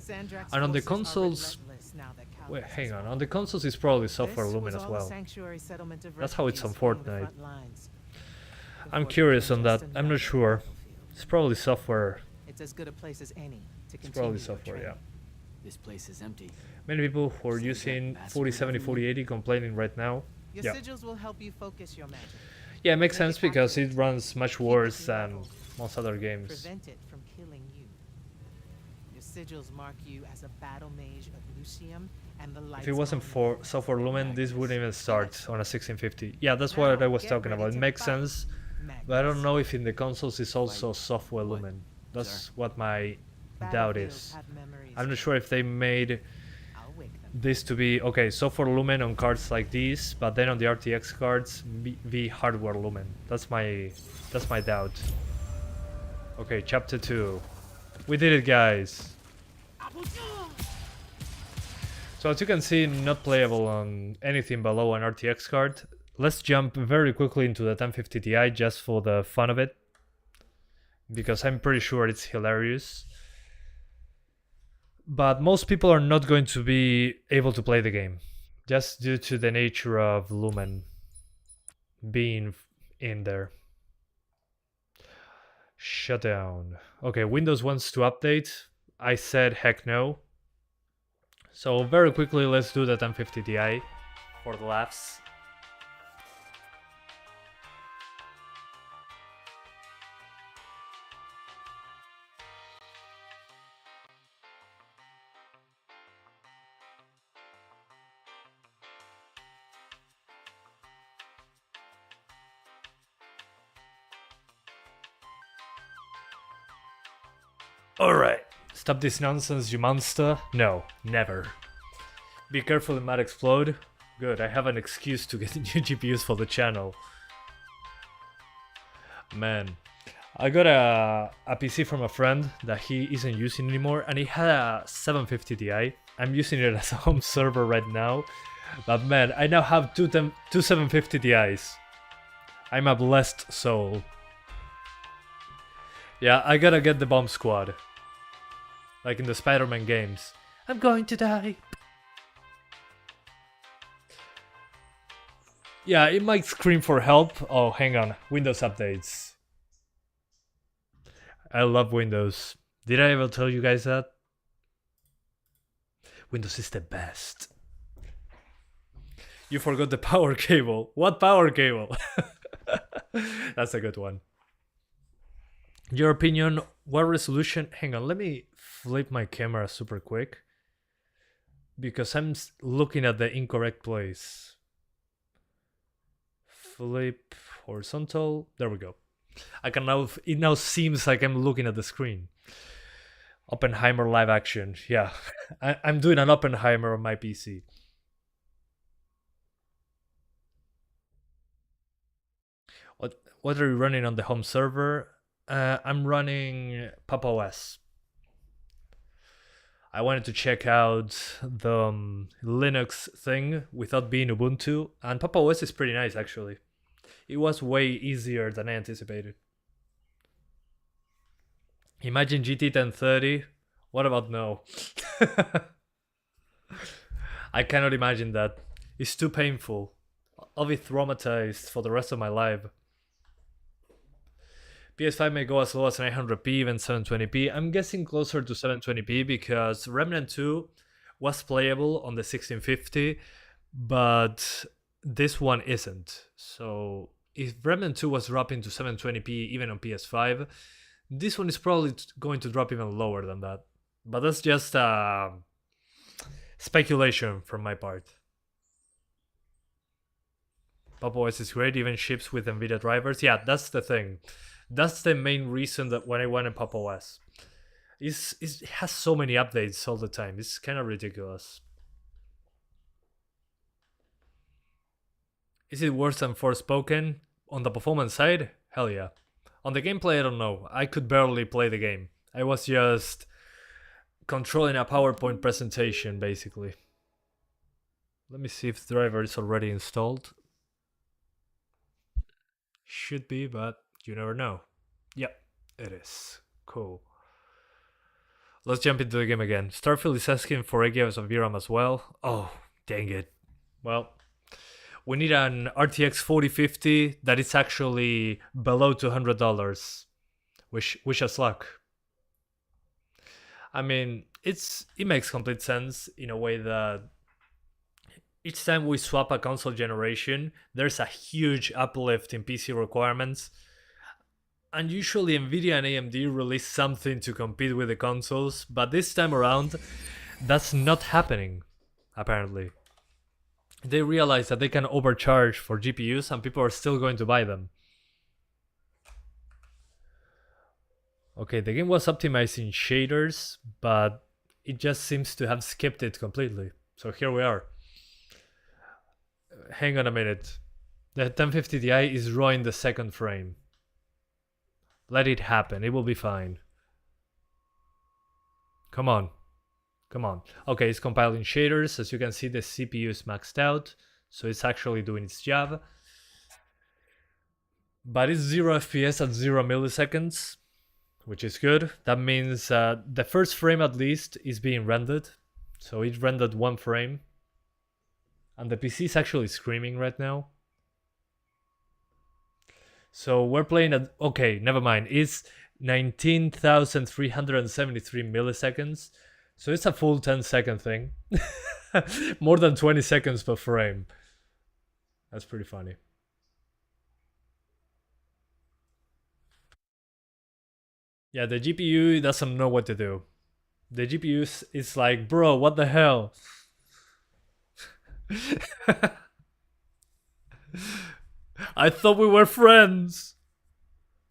And on the consoles... Wait, hang on. On the consoles, it's probably software Lumen as well. That's how it's on Fortnite. I'm curious on that. I'm not sure. It's probably software. It's as good a place as any to It's continue probably your software, yeah. training. This place is empty. Many people who are using 4070, 4080 complaining right now. Your Yeah. sigils will help you focus your magic. Yeah, it makes sense because it runs much worse than most other games. Prevent it from killing you. Your sigils mark you as a battle mage of Lucium and the lights. If it wasn't for software Lumen, this wouldn't even start on a 1650. Yeah, that's what I was talking about. It makes sense, but I don't know if in the consoles it's also software Lumen. That's what my doubt is. I'm not sure if they made this to be okay software Lumen on cards like these, but then on the RTX cards be hardware Lumen. That's my doubt. Okay, chapter 2. We did it, guys. So as you can see, not playable on anything below an RTX card. Let's jump very quickly into the 1050 Ti just for the fun of it, because I'm pretty sure it's hilarious. But most people are not going to be able to play the game, just due to the nature of Lumen being in there. Shutdown. Okay, Windows wants to update. I said heck no. So very quickly, let's do the 1050 Ti for the laughs. Alright, stop this nonsense, you monster. No, never. Be careful, it might explode. Good, I have an excuse to get new GPUs for the channel. Man, I got a PC from a friend that he isn't using anymore, and he had a 750 Ti. I'm using it as a home server right now, but man, I now have two 750 Ti's. I'm a blessed soul. Yeah, I gotta get the bomb squad. Like in the Spider-Man games. I'm going to die. Yeah, it might scream for help. Oh, hang on. Windows updates. I love Windows. Did I ever tell you guys that? Windows is the best. You forgot the power cable. What power cable? That's a good one. Your opinion, what resolution? Hang on, let me flip my camera super quick. Because I'm looking at the incorrect place. Flip horizontal. There we go. I can now, it now seems like I'm looking at the screen. Oppenheimer live action. Yeah, I'm doing an Oppenheimer on my PC. What are you running on the home server? I'm running Pop! OS. I wanted to check out the Linux thing without being Ubuntu, and Pop! OS is pretty nice actually. It was way easier than I anticipated. Imagine GT 1030. What about no? I cannot imagine that. It's too painful. I'll be traumatized for the rest of my life. PS5 may go as low as 900p, even 720p. I'm guessing closer to 720p because Remnant 2 was playable on the 1650, but this one isn't. So if Remnant 2 was dropping to 720p even on PS5, this one is probably going to drop even lower than that. But that's just speculation from my part. Pop! OS is great, even ships with Nvidia drivers. Yeah, that's the thing. That's the main reason that when I went in Pop! OS. It has so many updates all the time. It's kind of ridiculous. Is it worse than Forspoken? On the performance side? Hell yeah. On the gameplay, I don't know. I could barely play the game. I was just controlling a PowerPoint presentation, basically. Let me see if the driver is already installed. Should be, but you never know. Yep, it is. Cool. Let's jump into the game again. Starfield is asking for 8 GB of VRAM as well. Oh, dang it. Well, we need an RTX 4050 that is actually below $200. Wish us luck. I mean, it makes complete sense in a way that each time we swap a console generation, there's a huge uplift in PC requirements. And usually Nvidia and AMD release something to compete with the consoles, but this time around, that's not happening, apparently. They realize that they can overcharge for GPUs and people are still going to buy them. Okay, the game was optimized in shaders, but it just seems to have skipped it completely. So here we are. Hang on a minute. The 1050 Ti is drawing the second frame. Let it happen, it will be fine. Come on. Come on. Okay, it's compiling shaders. As you can see, the CPU is maxed out, so it's actually doing its job. But it's 0 FPS at 0 milliseconds, which is good. That means the first frame at least is being rendered. So it rendered 1 frame. And the PC is actually screaming right now. So we're playing at, okay, never mind. It's 19,373 milliseconds. So it's a full 10-second thing. More than 20 seconds per frame. That's pretty funny. Yeah, the GPU doesn't know what to do. The GPU is like, bro, what the hell? I thought we were friends.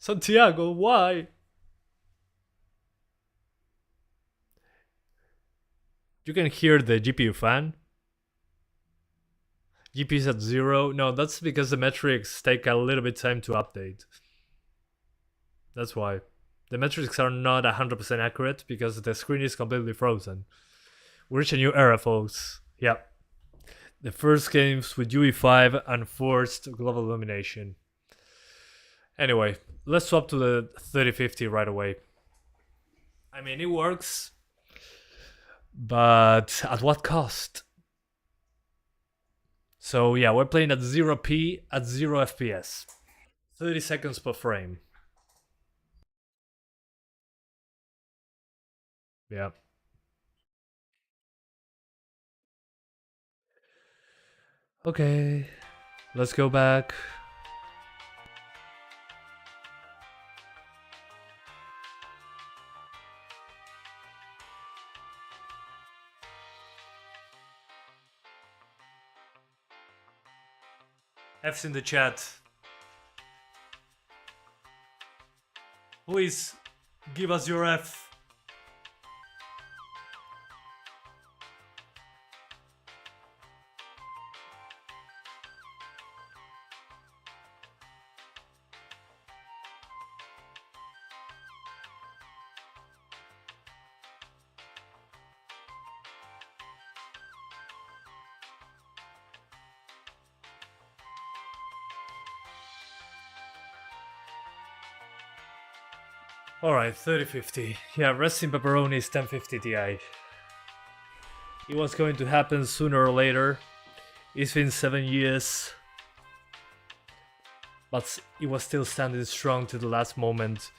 Santiago, why? You can hear the GPU fan. GPU is at 0. No, that's because the metrics take a little bit time to update. That's why. The metrics are not 100% accurate because the screen is completely frozen. We reach a new era, folks. Yep. The first games with UE5 and forced global illumination. Anyway, let's swap to the 3050 right away. I mean, it works, but at what cost? So yeah, we're playing at 0p at 0 FPS. 30 seconds per frame. Yeah. Okay, let's go back. F's in the chat. Please give us your F. Alright, 3050. Yeah, resting pepperoni's 1050 Ti. It was going to happen sooner or later. It's been 7 years. But it was still standing strong to the last moment.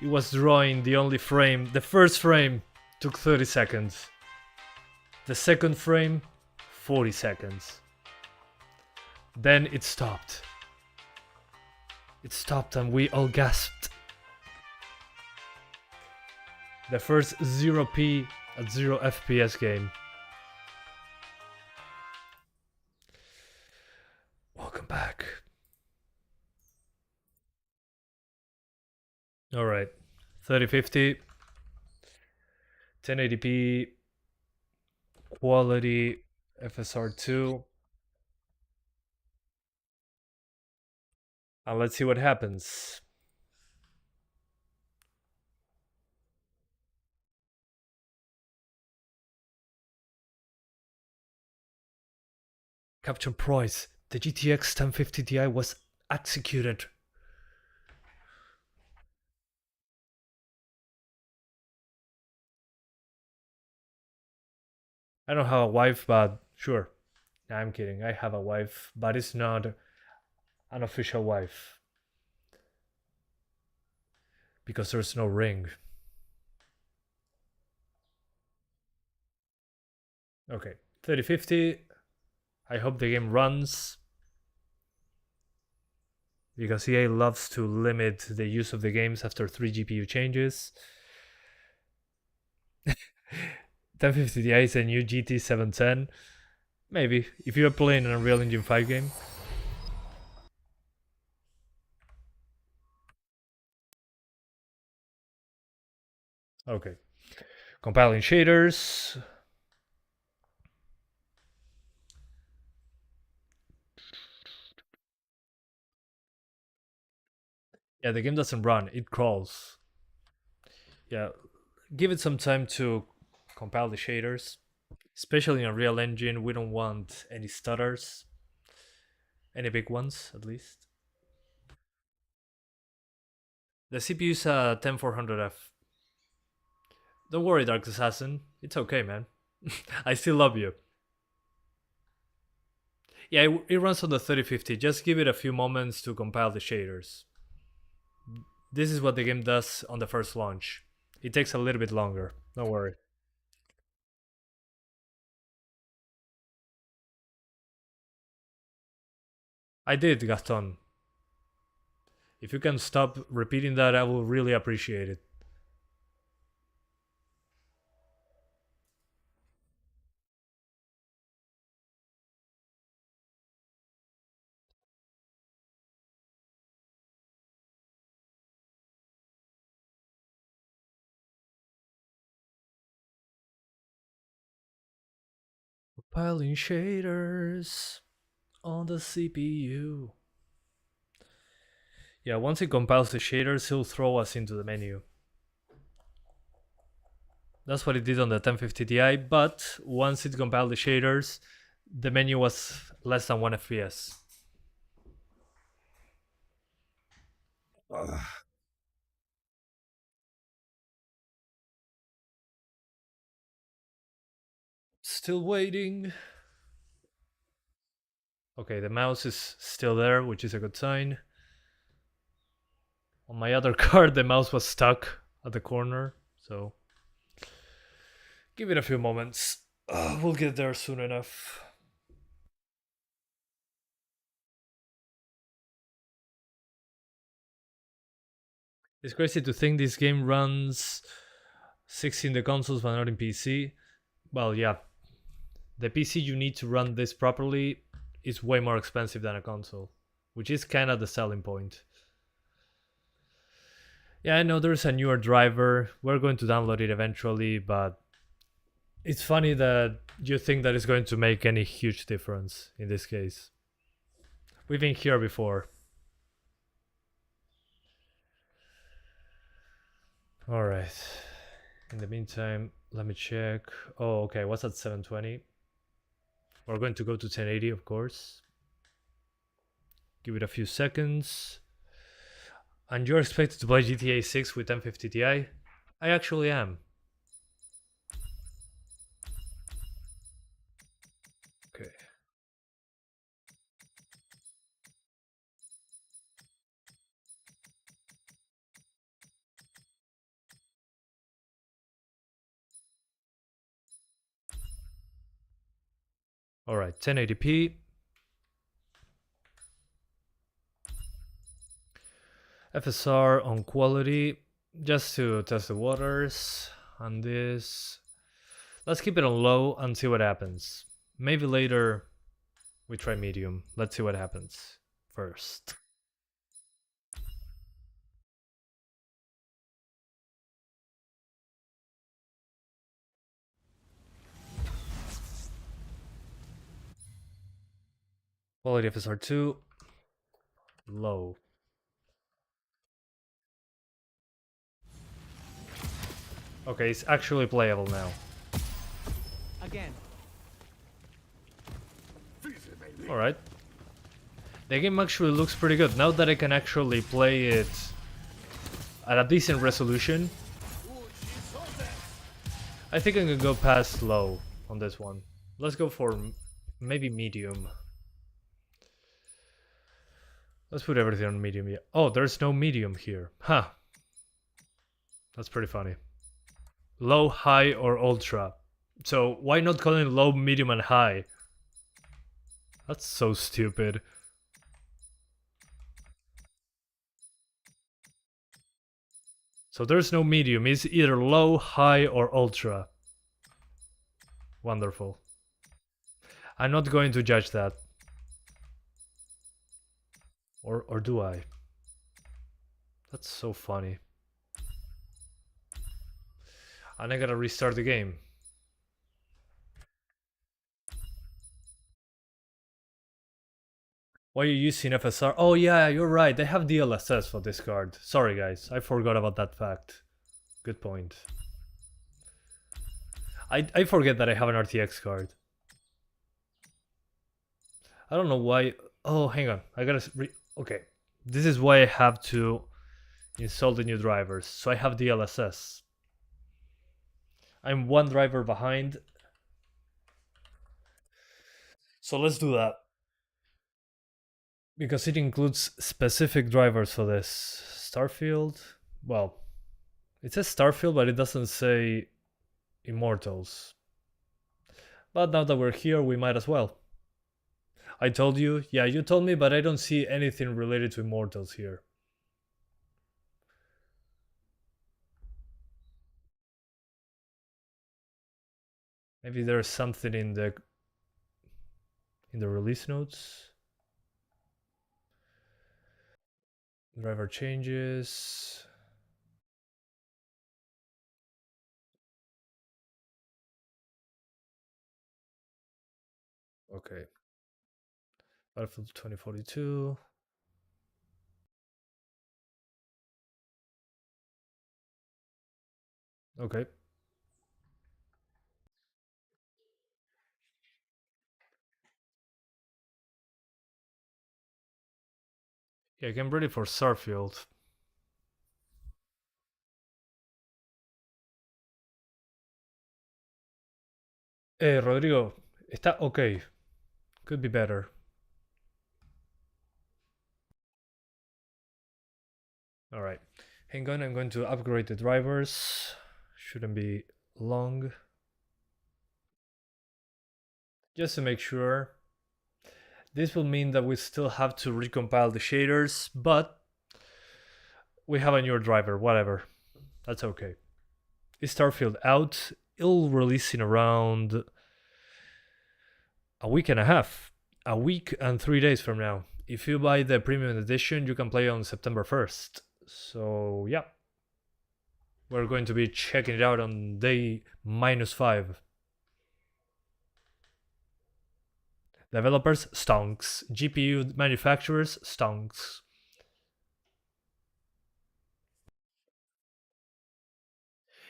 It was drawing the only frame. The first frame took 30 seconds. The second frame, 40 seconds. Then it stopped. It stopped and we all gasped. The first 0p at 0 FPS game. Welcome back. Alright, 3050, 1080p, quality, FSR2. And let's see what happens. Capture price. The GTX 1050 Ti was executed. I don't have a wife, but sure. Nah, I'm kidding. I have a wife, but it's not an official wife. Because there's no ring. Okay, 3050. I hope the game runs. Because EA loves to limit the use of the games after 3 GPU changes. 1050 Ti is a new GT 710. Maybe, if you're playing an Unreal Engine 5 game. Okay. Compiling shaders. Yeah, the game doesn't run, it crawls. Yeah, give it some time to compile the shaders. Especially in Unreal Engine, we don't want any stutters. Any big ones, at least. The CPU is a 10400F. Don't worry, Dark Assassin. It's okay, man. I still love you. Yeah, it runs on the 3050. Just give it a few moments to compile the shaders. This is what the game does on the first launch. It takes a little bit longer. Don't worry. I did, Gaston. If you can stop repeating that, I will really appreciate it. Compiling shaders on the CPU. Yeah, once it compiles the shaders, he'll throw us into the menu. That's what it did on the 1050 Ti, but once it compiled the shaders, the menu was less than 1 FPS. Ugh. Still waiting. Okay, the mouse is still there, which is a good sign. On my other card, the mouse was stuck at the corner, so give it a few moments. We'll get there soon enough. It's crazy to think this game runs 60 in the consoles but not in PC. Well, yeah. The PC you need to run this properly is way more expensive than a console, which is kind of the selling point. Yeah, I know there's a newer driver. We're going to download it eventually, but it's funny that you think that it's going to make any huge difference in this case. We've been here before. Alright. In the meantime, let me check. Oh, okay, what's at 720? We're going to go to 1080, of course. Give it a few seconds. And you're expected to play GTA 6 with 1050 Ti? I actually am. Okay. Alright, 1080p. FSR on quality, just to test the waters. And this, let's keep it on low and see what happens. Maybe later we try medium. Let's see what happens first. Quality FSR2, low. Okay, it's actually playable now. Again. Alright. The game actually looks pretty good. Now that I can actually play it at a decent resolution, I think I can go past low on this one. Let's go for maybe medium. Let's put everything on medium. Yeah. Oh, there's no medium here. Huh. That's pretty funny. Low, high, or ultra. So why not call it low, medium, and high? That's so stupid. So there's no medium. It's either low, high, or ultra. Wonderful. I'm not going to judge that. Or do I? That's so funny. And I gotta restart the game. Why are you using FSR? Oh yeah, you're right. They have DLSS for this card. Sorry guys, I forgot about that fact. Good point. I forget that I have an RTX card. I don't know why. Oh, hang on. I gotta okay. This is why I have to install the new drivers. So I have DLSS. I'm one driver behind. So let's do that. Because it includes specific drivers for this. Starfield? Well, it says Starfield, but it doesn't say Immortals. But now that we're here, we might as well. I told you? Yeah, you told me, but I don't see anything related to Immortals here. Maybe there's something in the release notes. Driver changes. Okay. Battlefield 2042. Okay. Yeah, I'm ready for Starfield. Rodrigo, está okay. Could be better. Alright. Hang on, I'm going to upgrade the drivers. Shouldn't be long. Just to make sure. This will mean that we still have to recompile the shaders, but we have a newer driver, whatever. That's okay. Is Starfield out? It'll release in around a week and a half. A week and 3 days from now. If you buy the premium edition, you can play on September 1st. So yeah. We're going to be checking it out on day -5. Developers, stonks. GPU manufacturers, stonks.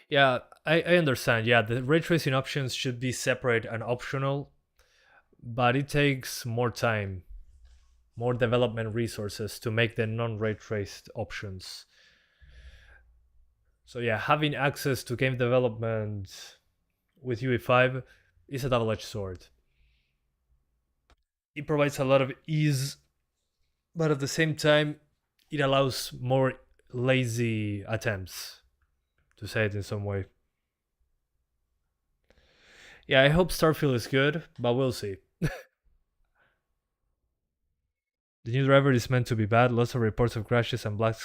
Yeah, I understand. Yeah, the ray tracing options should be separate and optional, but it takes more time, more development resources to make the non-ray traced options. So yeah, having access to game development with UE5 is a double-edged sword. It provides a lot of ease, but at the same time, it allows more lazy attempts, to say it in some way. Yeah, I hope Starfield is good, but we'll see. The new driver is meant to be bad, lots of reports of crashes and black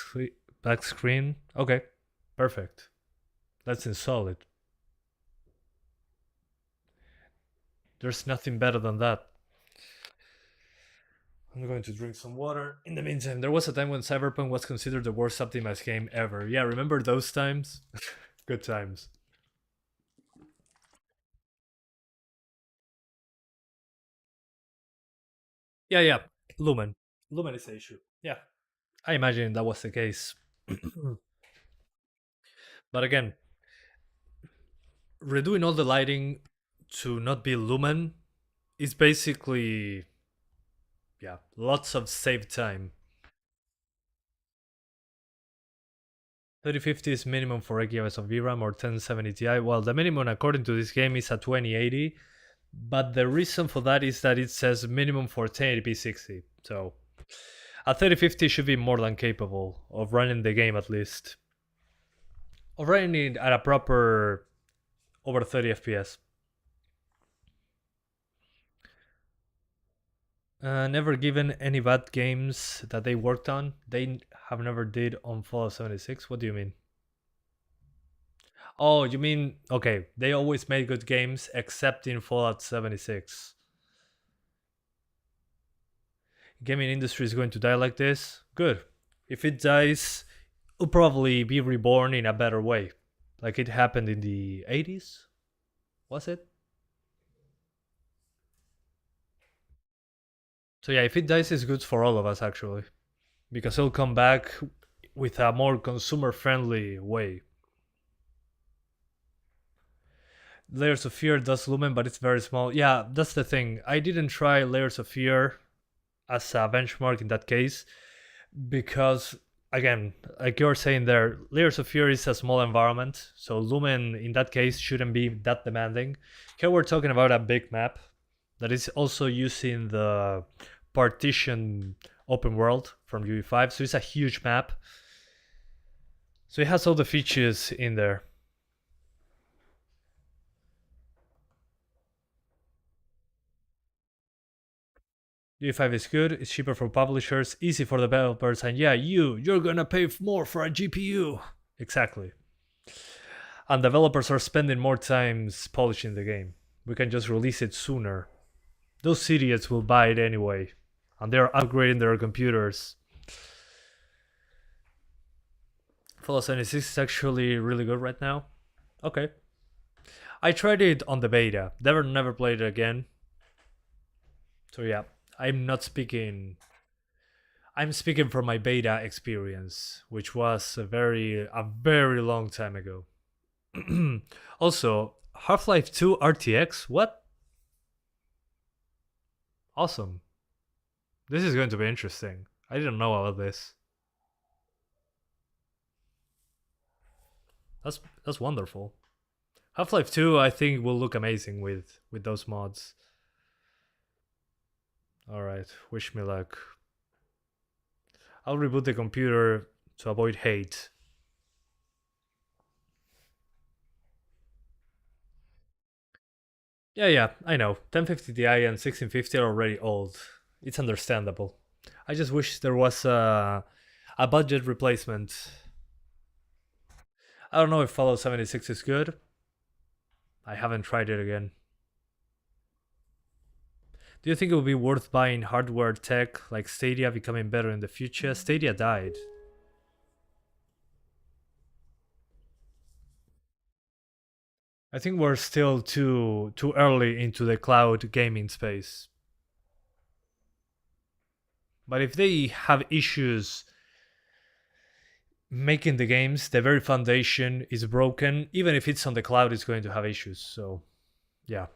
screen. Okay, perfect. That's solid. There's nothing better than that. I'm going to drink some water. In the meantime, there was a time when Cyberpunk was considered the worst optimized game ever. Yeah, remember those times? Good times. Yeah. Lumen. Lumen is the issue. Yeah. I imagine that was the case. But again, redoing all the lighting to not be Lumen is basically, yeah, lots of save time. 3050 is minimum for 8 GB of VRAM or 1070 Ti. Well, the minimum according to this game is a 2080, but the reason for that is that it says minimum for 1080p 60. So a 3050 should be more than capable of running the game, at least. Of running it at a proper over 30 FPS. Never given any bad games that they worked on. They have never did on Fallout 76. What do you mean? Oh, you mean, okay, they always made good games except in Fallout 76. Gaming industry is going to die like this? Good. If it dies, it'll probably be reborn in a better way. Like it happened in the 80s? Was it? So yeah, if it dies, it's good for all of us actually. Because it'll come back with a more consumer-friendly way. Layers of Fear does Lumen, but it's very small. Yeah, that's the thing. I didn't try Layers of Fear as a benchmark in that case because, again, like you're saying there, Layers of Fear is a small environment, so Lumen in that case shouldn't be that demanding. Here we're talking about a big map that is also using the partition open world from UE5, so it's a huge map. So it has all the features in there. DA5 is good, it's cheaper for publishers, easy for developers, and yeah, you're gonna pay more for a GPU. Exactly. And developers are spending more time polishing the game. We can just release it sooner. Those idiots will buy it anyway, and they're upgrading their computers. Fallout 76 is actually really good right now. Okay. I tried it on the beta. Never played it again. So yeah, I'm speaking from my beta experience, which was a very long time ago. Also, Half-Life 2 RTX? What? Awesome. This is going to be interesting. I didn't know about this. That's wonderful. Half-Life 2 I think will look amazing with those mods. Alright, wish me luck. I'll reboot the computer to avoid hate. Yeah, I know. 1050 Ti and 1650 are already old. It's understandable. I just wish there was a budget replacement. I don't know if Fallout 76 is good. I haven't tried it again. Do you think it would be worth buying hardware tech like Stadia becoming better in the future? Stadia died. I think we're still too early into the cloud gaming space. But if they have issues making the games, the very foundation is broken. Even if it's on the cloud, it's going to have issues. So, yeah.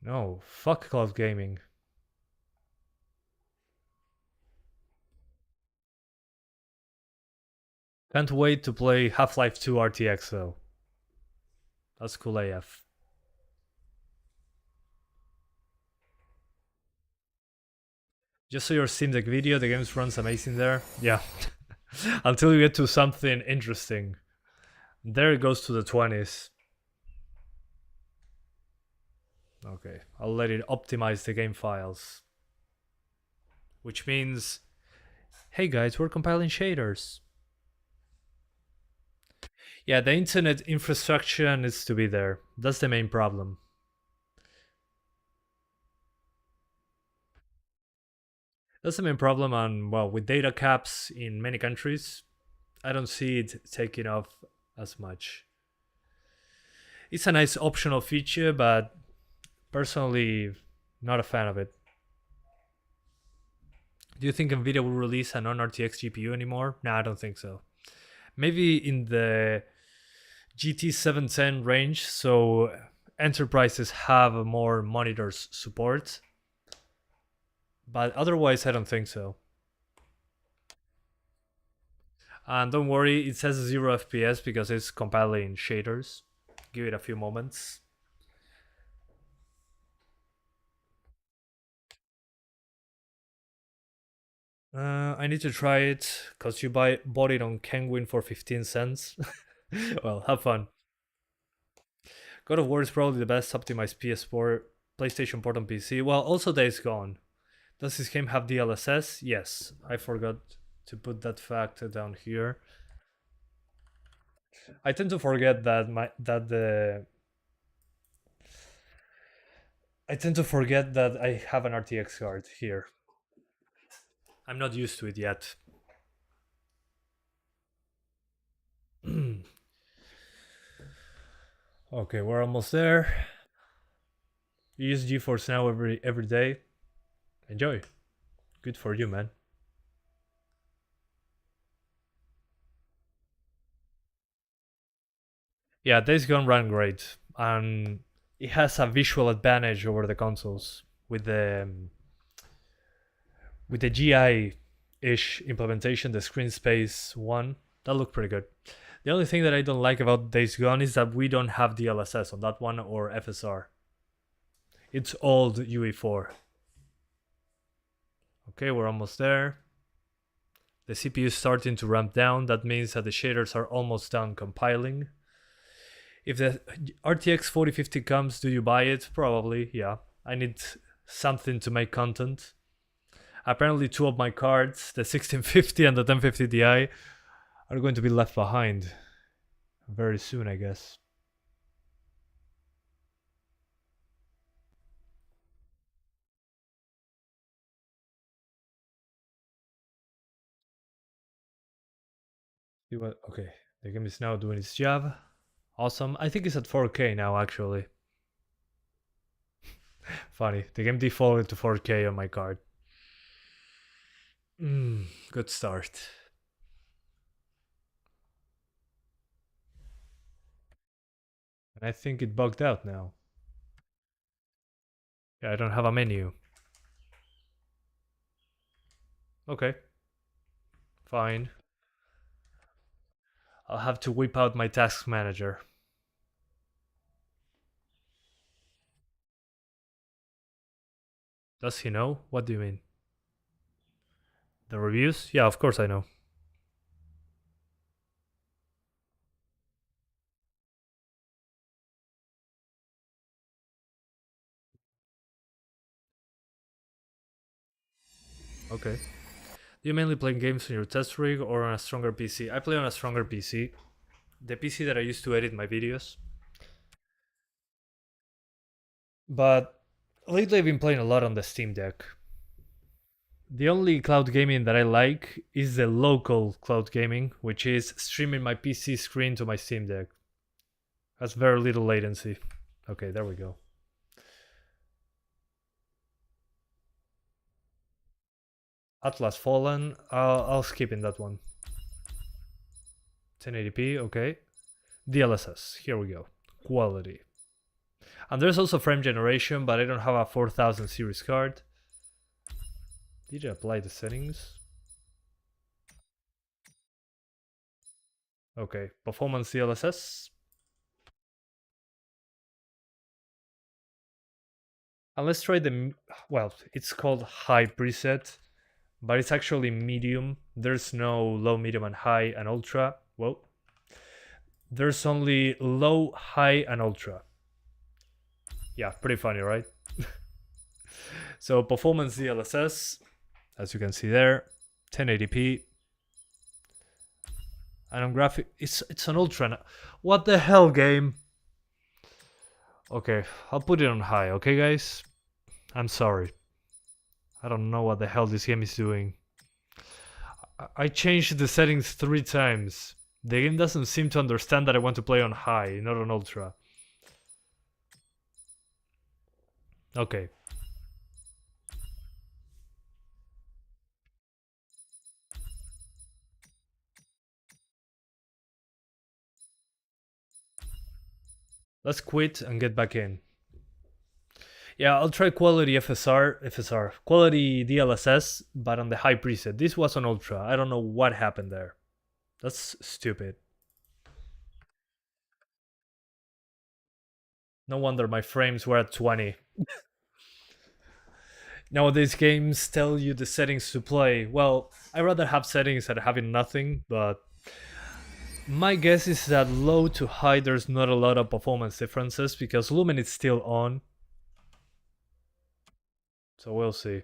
No, fuck cloud gaming. Can't wait to play Half-Life 2 RTX though. That's cool AF. Just so your Steam Deck video, the game runs amazing there. Yeah. Until you get to something interesting. There it goes to the 20s. Okay, I'll let it optimize the game files. Which means, hey guys, we're compiling shaders. Yeah, the internet infrastructure needs to be there. That's the main problem. That's the main problem, and well, with data caps in many countries, I don't see it taking off as much. It's a nice optional feature, but personally, not a fan of it. Do you think Nvidia will release a non-RTX GPU anymore? Nah, I don't think so. Maybe in the GT 710 range, so enterprises have more monitors support. But otherwise, I don't think so. And don't worry, it says 0 FPS because it's compiling shaders. Give it a few moments. I need to try it because you bought it on Kenwin for 15 cents. Well, have fun. God of War is probably the best optimized PS4 PlayStation port on PC. Well, also Days Gone. Does this game have DLSS? Yes, I forgot to put that fact down here. I tend to forget that I have an RTX card here. I'm not used to it yet. Okay, we're almost there. You use GeForce Now every day. Enjoy. Good for you, man. Yeah, Days Gone ran great, and it has a visual advantage over the consoles with the GI-ish implementation, the screen space one. That looked pretty good. The only thing that I don't like about Days Gone is that we don't have DLSS on that one or FSR. It's old UE4. Okay, we're almost there. The CPU is starting to ramp down. That means that the shaders are almost done compiling. If the RTX 4050 comes, do you buy it? Probably, yeah. I need something to make content. Apparently 2 of my cards, the 1650 and the 1050 Ti, are going to be left behind very soon, I guess. See what? Okay, the game is now doing its job. Awesome. I think it's at 4K now, actually. Funny. The game defaulted to 4K on my card. Good start. And I think it bugged out now. Yeah, I don't have a menu. Okay. Fine. I'll have to whip out my task manager. Does he know? What do you mean? The reviews? Yeah, of course I know. Okay. Do you mainly play games on your test rig or on a stronger PC? I play on a stronger PC. The PC that I used to edit my videos. But lately I've been playing a lot on the Steam Deck. The only cloud gaming that I like is the local cloud gaming, which is streaming my PC screen to my Steam Deck. Has very little latency. Okay, there we go. Atlas Fallen, I'll skip in that one. 1080p, okay. DLSS, here we go. Quality. And there's also frame generation, but I don't have a 4000 series card. Did I apply the settings? Okay, performance DLSS. And let's try the, well, it's called high preset, but it's actually medium. There's no low, medium, and high and ultra. Well, there's only low, high, and ultra. Yeah, pretty funny, right? So performance DLSS, as you can see there, 1080p. And on graphic, it's an ultra. What the hell, game? Okay, I'll put it on high, okay guys? I'm sorry. I don't know what the hell this game is doing. I changed the settings 3 times. The game doesn't seem to understand that I want to play on high, not on ultra. Okay. Let's quit and get back in. Yeah, I'll try quality quality DLSS, but on the high preset. This was on ultra. I don't know what happened there. That's stupid. No wonder my frames were at 20. Nowadays games tell you the settings to play. Well, I'd rather have settings than having nothing, but my guess is that low to high there's not a lot of performance differences because Lumen is still on. So we'll see.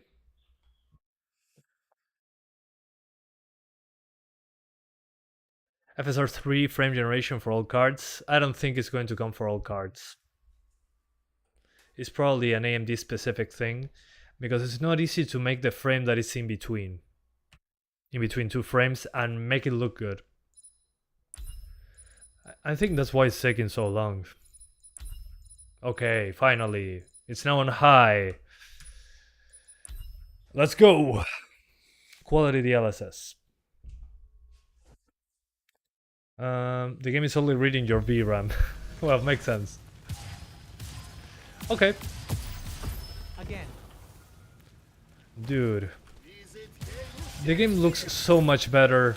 FSR 3 frame generation for all cards. I don't think it's going to come for all cards. It's probably an AMD specific thing because it's not easy to make the frame that is in between 2 frames and make it look good. I think that's why it's taking so long. Okay, finally. It's now on high. Let's go! Quality DLSS. The game is only reading your VRAM. Well, makes sense. Okay. Again. Dude. The game looks so much better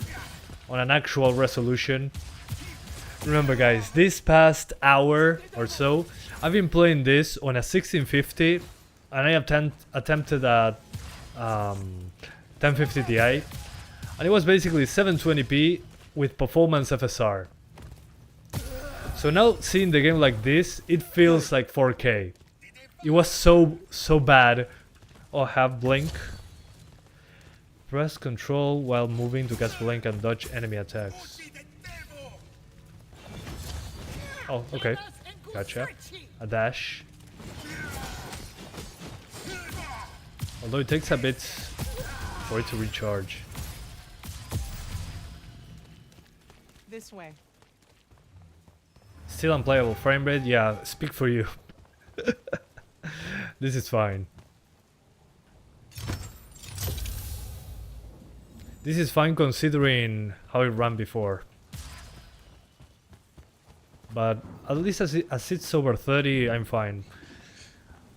on an actual resolution. Remember guys, this past hour or so, I've been playing this on a 1650 and I attempted at 1050 Ti and it was basically 720p with performance FSR. So now seeing the game like this, it feels like 4K. It was so bad. Oh, have blink. Press control while moving to cast blink and dodge enemy attacks. Oh, okay. Gotcha. A dash. Although it takes a bit for it to recharge. This way. Still unplayable frame rate? Yeah, speak for you. This is fine. This is fine considering how it ran before. But at least as it's over 30, I'm fine.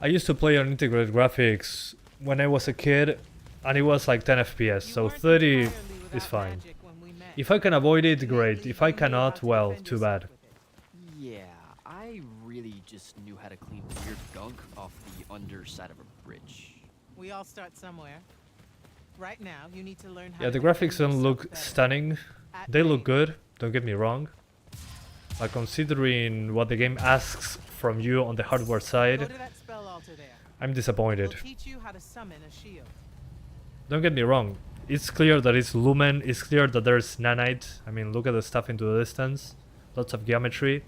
I used to play on integrated graphics when I was a kid, and it was like 10 FPS, so 30 is fine. If I can avoid it, great. If I cannot, well, too bad. Yeah, I really just knew how to clean weird gunk off the underside of a bridge. We all start somewhere. Right now, you need to learn how Yeah, to the graphics defend don't yourself look better. stunning. At They look range. good, don't get me wrong. But considering what the game asks from you on the hardware Go side, to that spell altar there. I'm disappointed. We'll teach you how to summon a shield. Don't get me wrong. It's clear that it's Lumen, it's clear that there's Nanite. I mean, look at the stuff into the distance. Lots of geometry.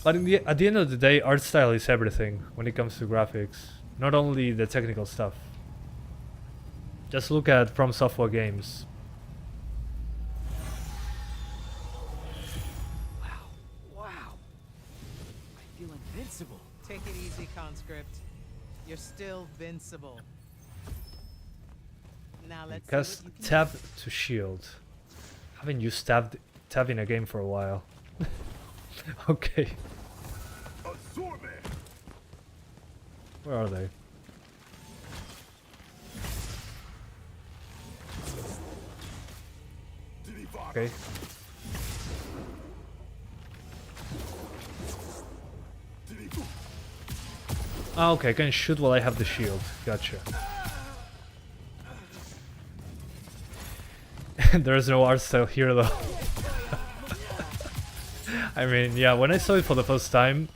But at the end of the day, art style is everything when it comes to graphics. Not only the technical stuff. Just look at From Software games. Wow. I feel invincible. Take it easy, conscript. You're still vincible. Now let's see Cast what you can tab to shield. Haven't used tab in a game for a while. Okay. Where are they? Okay. Ah, okay, I can shoot while I have the shield. Gotcha. There's no art style here though. I mean, yeah, when I saw it for the first time,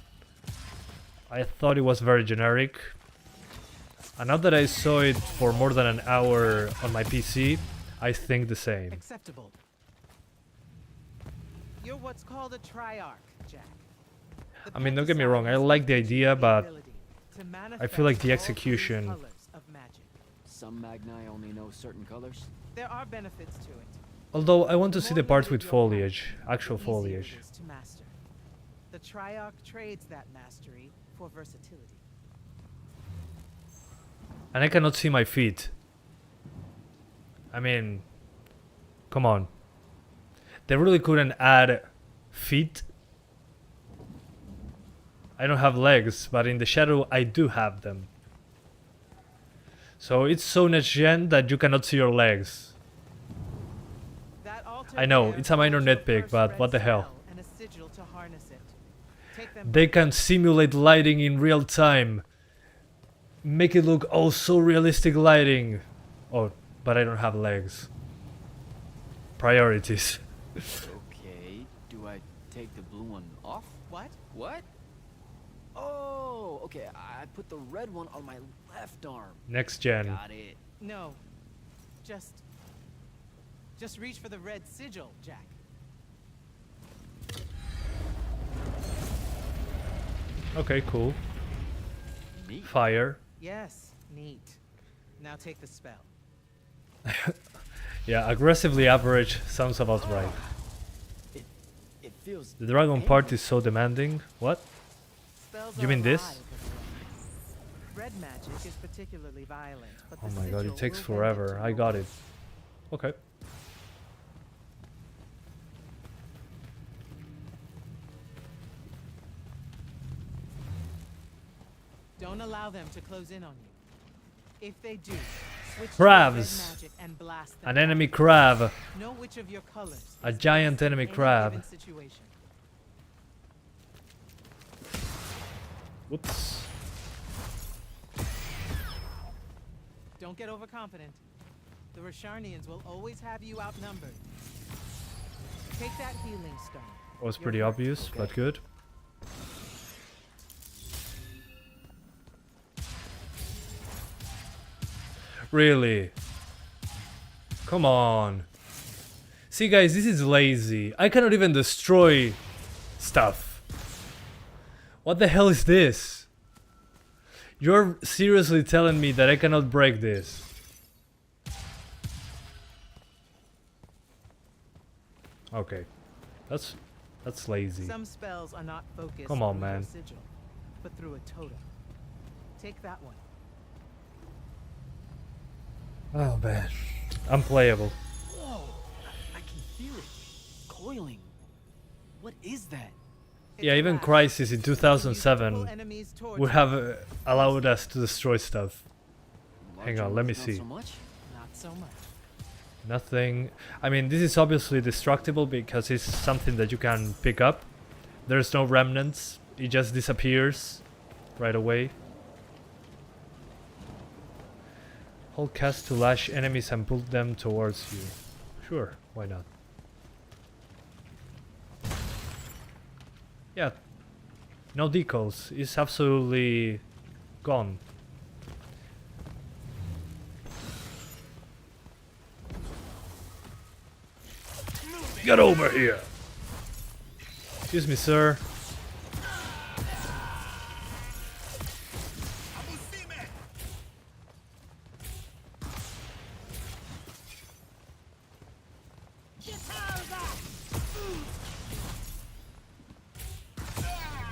I thought it was very generic. And now that I saw it for more than an hour on my PC, I think the same. Acceptable. You're what's called a triarch, Jack. The I mean, don't get me Pentaside wrong, I like the gives you idea, but ability to I feel like the manifest all three execution... colors of magic. Some Magni only know certain colors. There are benefits to it. Although I want to The see more the parts limited with your foliage, palette, actual the easier foliage. it is to master. The triarch trades that mastery for versatility. And I cannot see my feet. I mean, come on. They really couldn't add feet. I don't have legs, but in the shadow I do have them. So it's so next gen that you cannot see your legs. That altar I know, there it's a minor holds your nitpick, first but red what the hell. spell and a sigil to harness it. Take them They can simulate lighting in real time. Make it look oh so realistic lighting. Oh, but I don't have legs. Priorities. Okay, do I take the blue one off? What? What? Oh, okay, I put the red one on my left arm. Next gen. Got it. No. Just reach for the red sigil, Jack. Okay, cool. Neat. Fire. Yes, neat. Now take the spell. Yeah, aggressively average sounds about right. It feels. The dragon angry. part is so demanding. What? Spells You are mean this? alive with red magic is particularly violent, but Oh the my god, sigil it takes will bend forever. to I your got will. it. Okay. Don't allow them to close in on you. If they do, switch to Crabs. red magic and blast them An back. enemy crab. Know which of your colors A is giant best in enemy any crab. given situation. Whoops. Don't get overconfident. The Rasharnians will always have you outnumbered. Take that healing stone. Was pretty obvious, but good. Really? Come on. See guys, this is lazy. I cannot even destroy stuff. What the hell is this? You're seriously telling me that I cannot break this? Okay. That's lazy. Some spells are not focused. Come on, through your man. sigil, but through a totem. Take that one. Oh man. Unplayable. Whoa! I can feel it. Coiling. What is that? Yeah, It's a even latch. Crisis in You can pull 2007 enemies towards would you. have allowed us to destroy stuff. Hang Larger on, let me ones, not see. so much? Not so much. Nothing. I mean, this is obviously destructible because it's something that you can pick up. There's no remnants. It just disappears right away. Hold cast to lash enemies and pull them towards you. Sure, why not? Yeah. No decals. It's absolutely gone. Get over here! Excuse me, sir.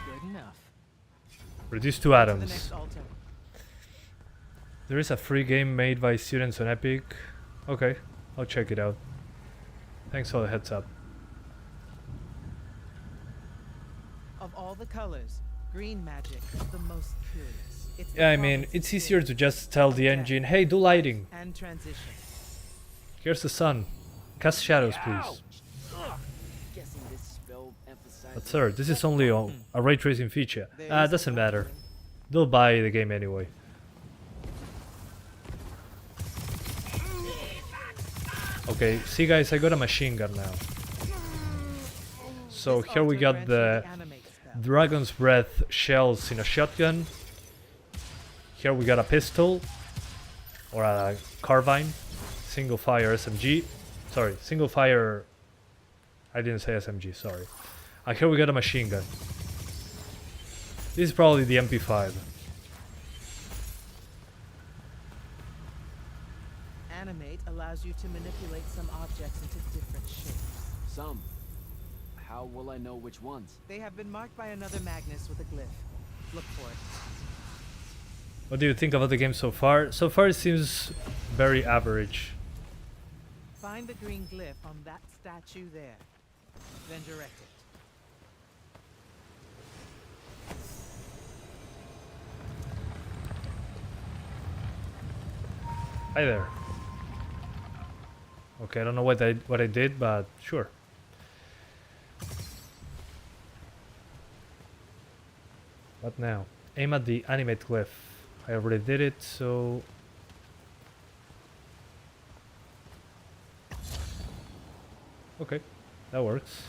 Good enough. Reduced to To the atoms. next altar. There is a free game made by students on Epic. Okay, I'll check it out. Thanks for the heads up. Of all the colors, green magic is the most curious. It's the Yeah, I mean, promise it's of easier to change, just tell the engine, hey, do lighting. and transition. Here's the sun. Cast shadows, please. Guessing this spell emphasizes. But sir, this is only a ray tracing feature. There Ah, is a doesn't matter. possibility. They'll buy the game anyway. Okay, see guys, I got a machine gun now. So This here we altar got grants the you animate spell. Dragon's Breath shells in a shotgun. Here we got a pistol. Or a carbine. Single fire SMG. Sorry, single fire... I didn't say SMG, sorry. And here we got a machine gun. This is probably the MP5. Animate allows you to manipulate some objects into different shapes. Some. How will I know which ones? They have been marked by another Magnus with a glyph. Look for it. What do you think about the game so far? So far it seems very average. Find the green glyph on that statue there. Then direct it. Hi there. Okay, I don't know what I did, but sure. What now? Aim at the animate glyph. I already did it, so... Okay, that works.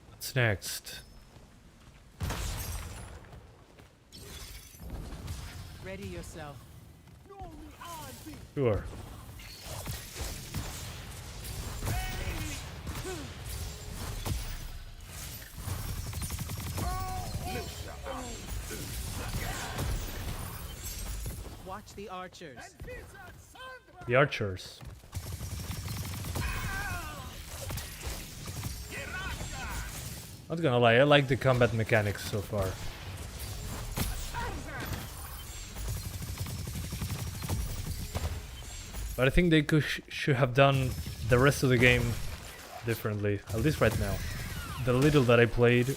What's next? Ready yourself. Sure. Watch the archers. The archers. Not gonna lie, I like the combat mechanics so far. But I think they should have done the rest of the game differently, at least right now. The little that I played,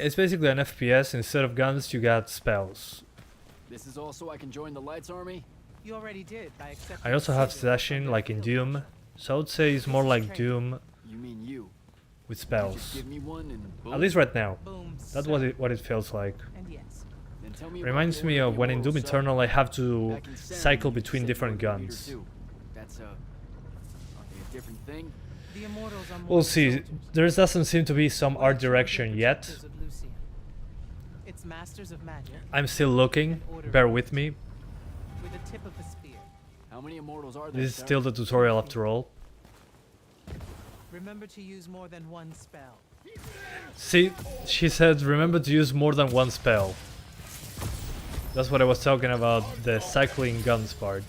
it's basically an FPS. Instead of guns, you got spells. This is also I can join the Lights Army? You already did by accepting. I also have service slashing under like in field Doom, so I would say it's more like Doom You mean you? with Just spells. give me one and boom. At least right now. Boom. That's sir. what it feels like. And yes, Then tell me about Reminds the me order of when in Doom Immortals, sir. Eternal I have to Back in Saturn, cycle you between said different you were leader guns. too. That's are they a different thing? the Immortals are more We'll see. soldiers. There doesn't seem to be some We're art chosen direction yet. protectors of Lucian. It's masters of magic I'm still looking. Bear with me. with the tip of the spear. How many Immortals are there? This is sir? still the tutorial after all. Remember to use more than one spell. See, she said remember to use more than one spell. That's what I was talking about, the cycling guns part.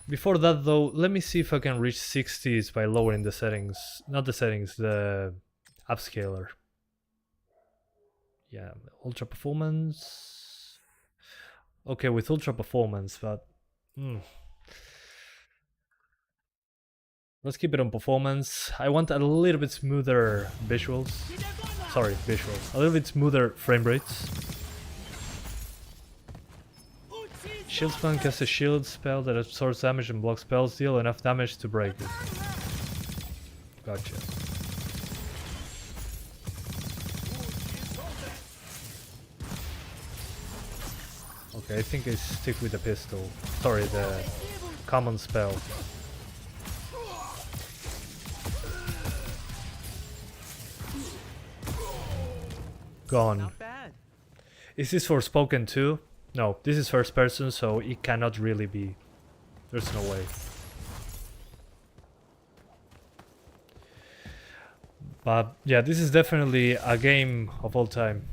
Before that though, let me see if I can reach 60s by lowering the settings. Not the settings, the upscaler. Yeah, ultra performance. Okay, with ultra performance, but let's keep it on performance. I want a little bit smoother visuals. Sorry, visuals. A little bit smoother frame rates. Shield spell casts a shield spell that absorbs damage and blocks spells. Deal enough damage to break it. Gotcha. Okay, I think I stick with the pistol. Sorry, the common spell. Gone. Not bad. Is this Forspoken too? No, this is first person, so it cannot really be. There's no way. But yeah, this is definitely a game of all time.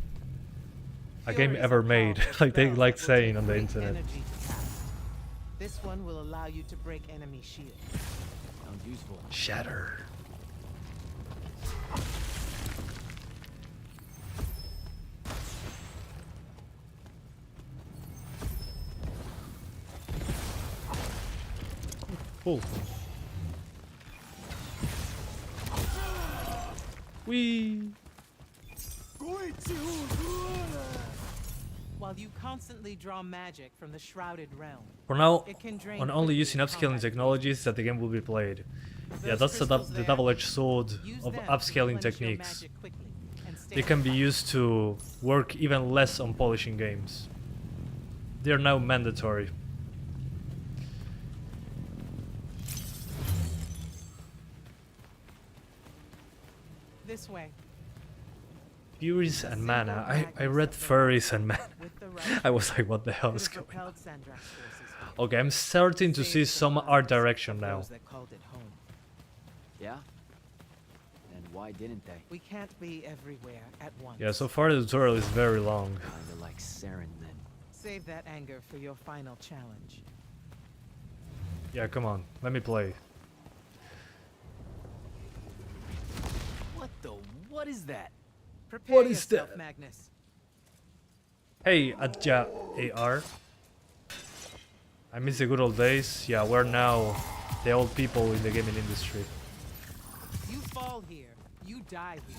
A game Furies ever are made, powerful like they spells like that will saying take on the great internet. energy to cast. This one will allow you to break enemy shields. Sounds useful. Shatter. Cool. Whee! While you constantly draw magic from the shrouded realm, For now, it can drain on only quickly using in upscaling combat. technologies that the game will be played. Yeah, Those that's the crystals there, double-edged sword use of them to upscaling replenish your techniques. magic quickly and stay They can on be top. used to work even less on polishing games. They are now mandatory. This way. Furies and mana. I read furries and mana. With the right I was like, what the hell could is have going on? repelled Sandrax's forces. Okay, I'm starting to see Saved the some lives art of direction now. those that called it home. Yeah? Then why didn't they? We can't be everywhere at once. Yeah, so far the tutorial is very long. Kinda like Saren then. Save that anger for your final challenge. Yeah, come on, let me play. What is that? Prepare What is yourself, that? Magnus. Hey, Adja AR. I miss the good old days. Yeah, we're now the old people in the gaming industry. You fall here, you die here.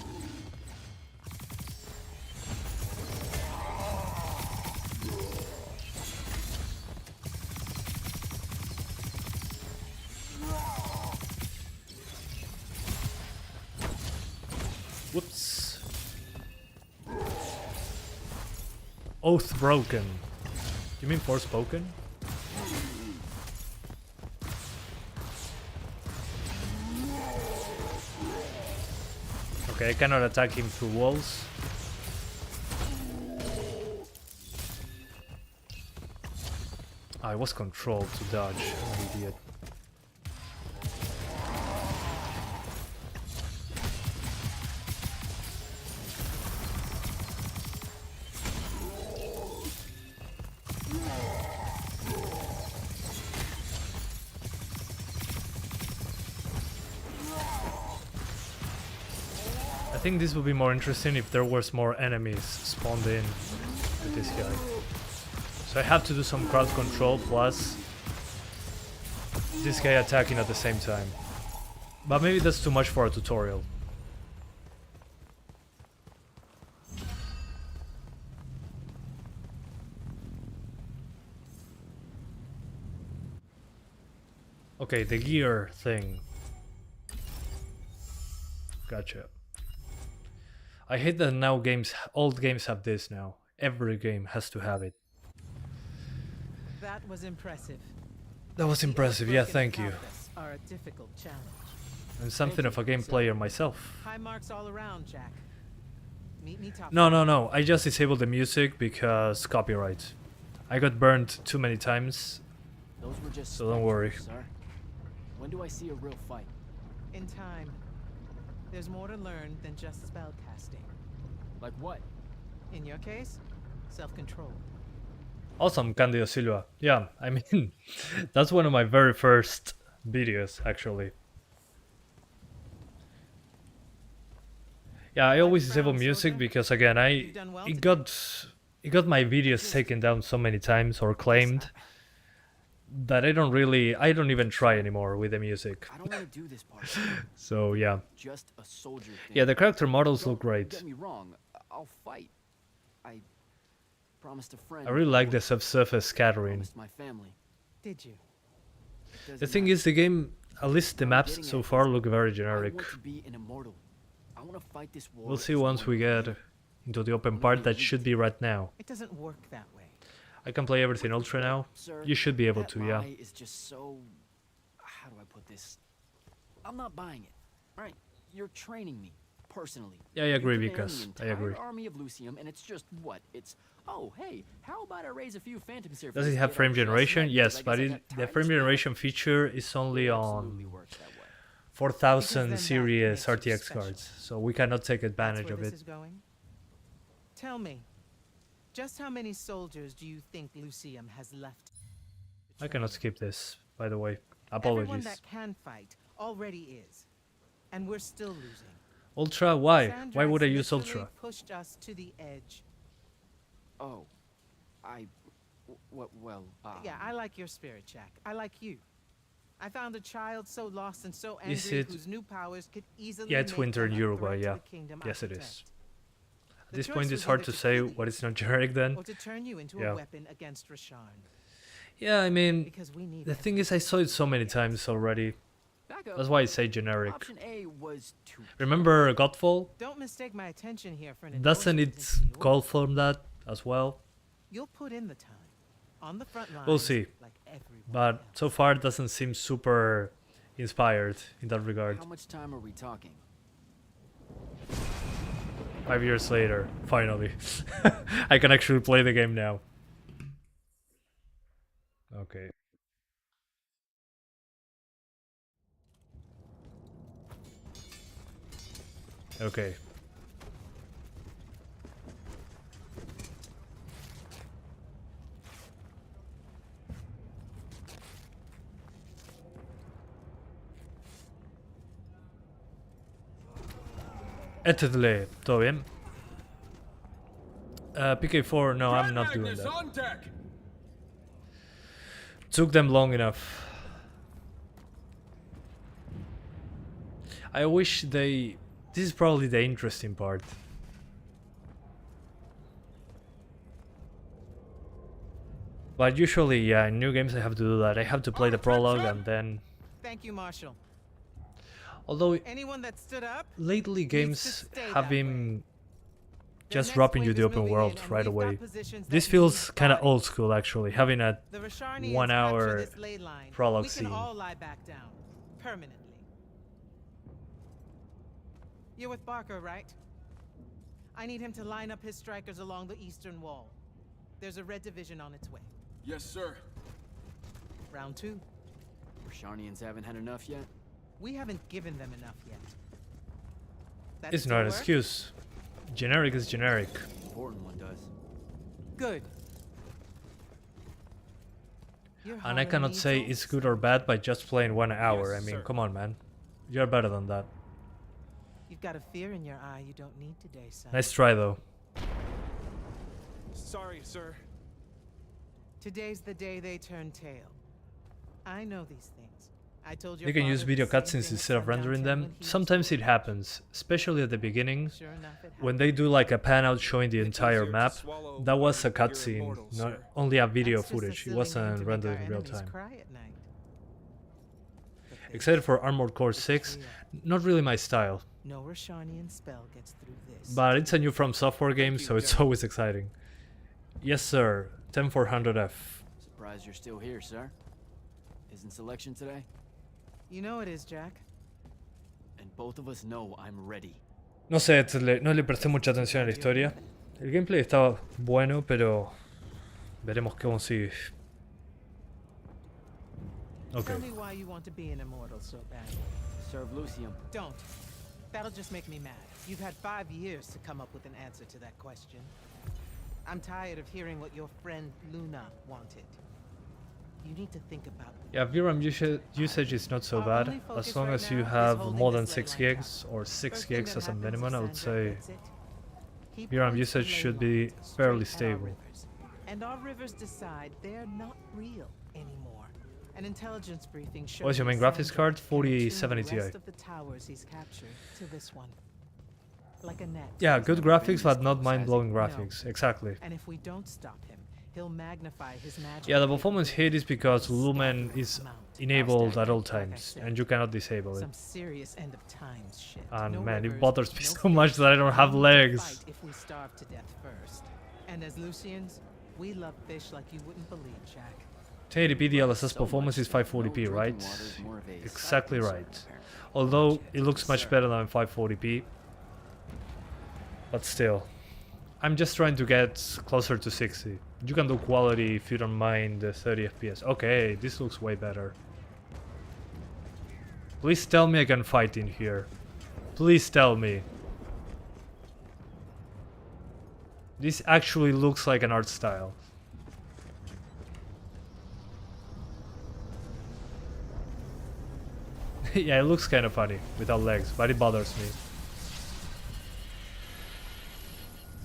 Whoops. Oath broken. You mean Forspoken? Okay, I cannot attack him through walls. I was controlled to dodge. I'm an idiot. I think this would be more interesting if there was more enemies spawned in with this guy. So I have to do some crowd control plus this guy attacking at the same time. But maybe that's too much for a tutorial. Okay, the gear thing. Gotcha. I hate that now old games have this now. Every game has to have it. That was impressive. That was The impressive, yeah, earthquake thank and you. cloudbursts are a difficult challenge. I'm something of a game player myself. High marks all around, Jack. Meet me top. No, I just disabled the music because copyright. I got burned too many times, Those were just so don't worry. specters, sir. When do I see a real fight? In time. There's more to learn than just spell casting. Like what? In your case, self-control. Awesome, Candido Silva. Yeah, I mean, that's one of my very first videos, actually. Yeah, I always disable music because, again, it got my videos taken down so many times or claimed that I don't even try anymore with the music. I don't want to do this part. So yeah, Just a soldier thing. yeah, the character models Don't look great. Get me wrong. I'll fight. I promised a friend. I really like the subsurface scattering. Promised my family. Did you? The thing is, the game, at least the maps so far, look very generic. I want to be an immortal. I want to fight this war. We'll see as once one we man. get into the open part that should be right now. It doesn't work that way. I can play everything ultra now. Sir, You should be able that to, yeah. lie is just so. How do I put this? I'm not buying it. Right? You're training me personally. Yeah, I agree, You command Vikas. the I agree. entire army of Lucium, and it's just what? It's oh hey, how about I raise a few phantom surfaces? Does it have frame generation? Yes, but the frame generation generation feature is only absolutely on works that way. 4000 that series makes you RTX special. cards, so we cannot take That's advantage where of this it. is going? Tell me, just how many soldiers do you think Lucium has left? I cannot skip this, by the way. Everyone Apologies. that can fight already is, and we're still losing. Ultra? Why? Why would I Sandrax use literally Ultra? pushed us to the edge. Oh, well. Yeah, I like your spirit, Jack. I like you. I found a child so lost and so Is angry it- whose new powers could easily Yeah, it's make winter in them a Uruguay, threat to yeah. the kingdom I Yes, it protect. is. At The this choice point, was it's hard either to say kill you what is not generic then. or to turn you into Yeah. a weapon against Rasharn. Yeah, I mean, Because we need the that. thing is, I saw it so many times already. Back up. That's why I say generic. Option A was to. Remember Godfall? Don't mistake my attention here for an Doesn't endorsement it into call yours. for that as well? You'll put in the time on the front lines. We'll see. Like everyone But else. so far, it doesn't seem super inspired in that regard. How much time are we talking? 5 years later, finally. I can actually play the game now. Okay. Okay. Etedle, ¿todo bien? PK4, no, I'm not doing that. Took them long enough. I wish they... This is probably the interesting part. But usually, yeah, in new games I have to do that. I have to play the prologue and then... Thank you, Marshal. Although Anyone that stood up, lately games stay have that been the just next dropping you wave the is open moving world in, and right we've got away. positions This that feels need kind of guarding. old school actually, having a The Rasharnians 1 capture hour this ley line. prologue We scene. can all lie back down, permanently. You're with Barker, right? I need him to line up his strikers along the eastern wall. There's a red division on its way. Yes, sir. Round 2. Rasharnians haven't had enough yet? We haven't given them enough yet. That it's still not an work? excuse. Generic is generic. Important one does. Good. You're And I hauling cannot needs say all it's the good or same. bad by just playing 1 hour. Yes, I mean, sir. come on, man. You're better than that. You've got a fear in your eye you don't need today, son. Nice try though. Sorry, sir. Today's the day they turn tail. I know these things. I told your You can father use the video same cutscenes thing at instead of sundown rendering 10 them. when he was Sometimes it here. happens, especially at the beginning. Sure enough, it When they do like a pan out showing the It's entire easier to map, swallow that was a when you're cutscene, Immortals, not sir. only a video That's just a footage. It silly name wasn't to make rendered our in real enemies time. cry at night. Excited for Armored Core 6. Not really my style, No Rashanian spell gets through this. but it's a new From Software game, so it's always exciting. Yes, sir. 10400F. Surprised you're still here, sir. Isn't selection today? You know it is, Jack. And both of us know I'm ready. No sé, no le presté mucha atención a la historia. El gameplay estaba bueno, pero veremos cómo sigue. Okay. Tell me why you want to be an immortal so badly. Serve Lucium. Don't. That'll just make me mad. You've had 5 years to come up with an answer to that question. I'm tired of hearing what your friend Luna wanted. You need to think about it. Yeah, VRAM usage is not so bad. As long as you have more than 6 gigs or 6 gigs as a minimum, I would say VRAM usage should be fairly stable. And our rivers decide they're not real anymore. An intelligence briefing shows What's your main graphics card? 4070 Ti. of the towers he's captured to this one. Like a net. Yeah, good graphics, but not mind-blowing graphics. Exactly. And if we don't stop him, he'll magnify his magic. Yeah, the performance hit is because Lumen is enabled at all times, and you cannot disable it. Some serious end of times shit. And No man, it rivers, bothers me no so much that I don't have fight legs. if we starve to death first. And as Lucians, we love fish like you wouldn't believe, Jack. 1080p DLSS Performance is 540p, right? Exactly right. Although it looks much better than 540p. But still. I'm just trying to get closer to 60. You can do quality if you don't mind the 30 FPS. Okay, this looks way better. Please tell me I can fight in here. Please tell me. This actually looks like an art style. Yeah, it looks kind of funny without legs, but it bothers me.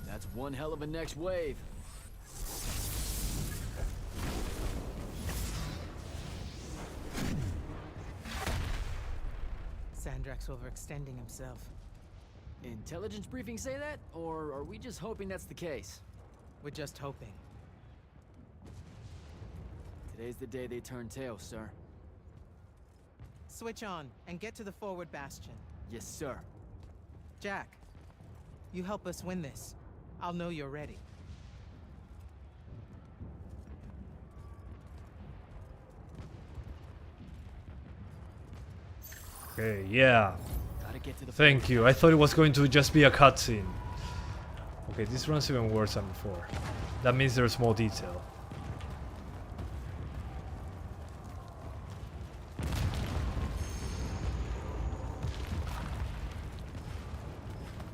That's one hell of a next wave. Sandrak's overextending himself. Intelligence briefing say that? Or are we just hoping that's the case? We're just hoping. Today's the day they turn tail, sir. Switch on and get to the forward bastion. Yes, sir. Jack, you help us win this. I'll know you're ready. Okay, yeah. Gotta get to the Thank you. I thought it was going to just be a cutscene. Okay, this runs even worse than before. That means there's more detail.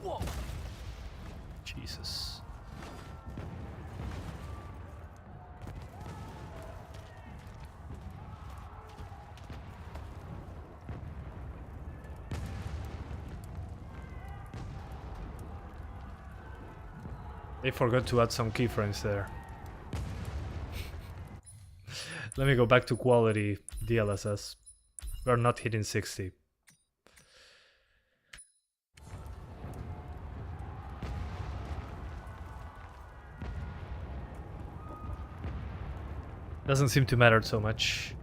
Whoa. Jesus. They forgot to add some keyframes there. Let me go back to quality DLSS. We're not hitting 60. Doesn't seem to matter so much.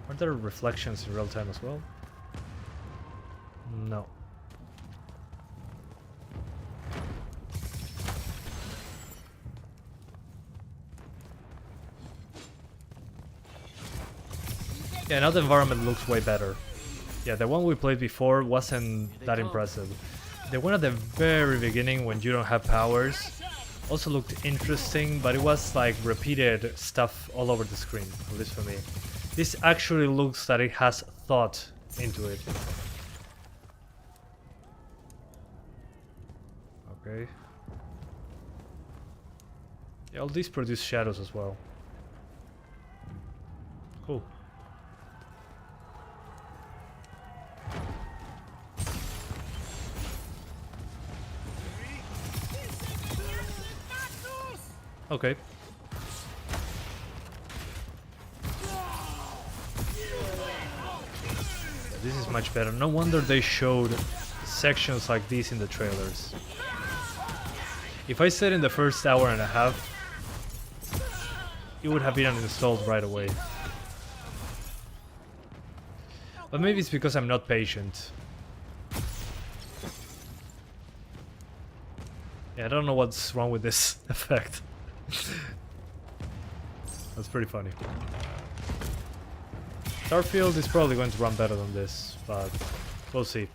Are there reflections in real time as well? No. Yeah, now the environment looks way better. Yeah, the one we played before wasn't that impressive. The one at the very beginning when you don't have powers also looked interesting, but it was like repeated stuff all over the screen, at least for me. This actually looks that it has thought into it. Okay. Yeah, all these produce shadows as well. Cool. Okay. This is much better. No wonder they showed sections like this in the trailers. If I said in the first hour and a half, it would have been uninstalled right away. But maybe it's because I'm not patient. Yeah, I don't know what's wrong with this effect. That's pretty funny. Starfield is probably going to run better than this, but we'll see.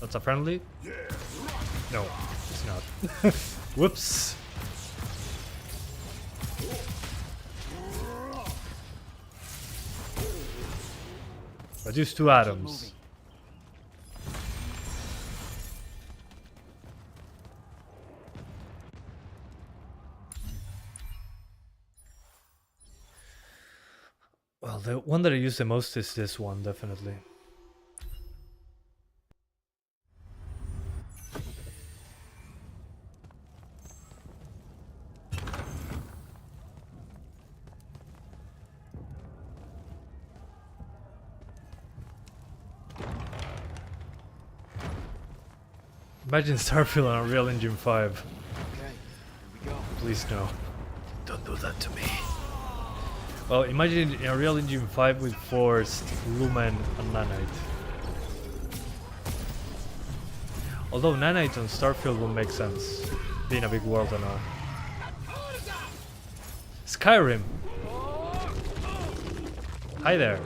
That's a friendly? No, it's not. Whoops. Reduce 2 atoms. Well, the one that I use the most is this one, definitely. Imagine Starfield on Unreal Engine 5. Okay, here we go. Please no. Don't do that to me. Well, imagine in Unreal Engine 5 with forced Lumen and Nanite. Although Nanite on Starfield will make sense, being a big world and all. Skyrim! Hi there.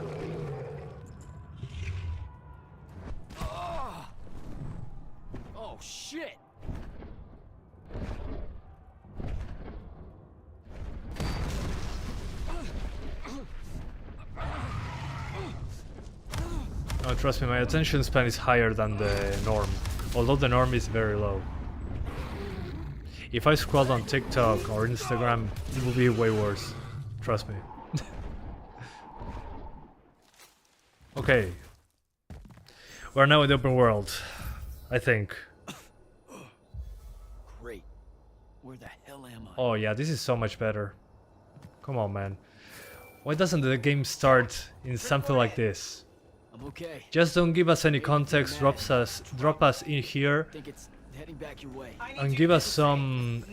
Oh shit! Oh, trust me, my attention span is higher than the norm, although the norm is very low. If I scroll on TikTok or Instagram, it will be way worse. Trust me. Okay. We're now in the open world, I think. Great. Where the hell am I? Oh yeah, this is so much better. Come on, man. Why doesn't the game start in something like this? I'm okay. Just don't give us any context, drop us in here, I think it's heading back your way. and give us some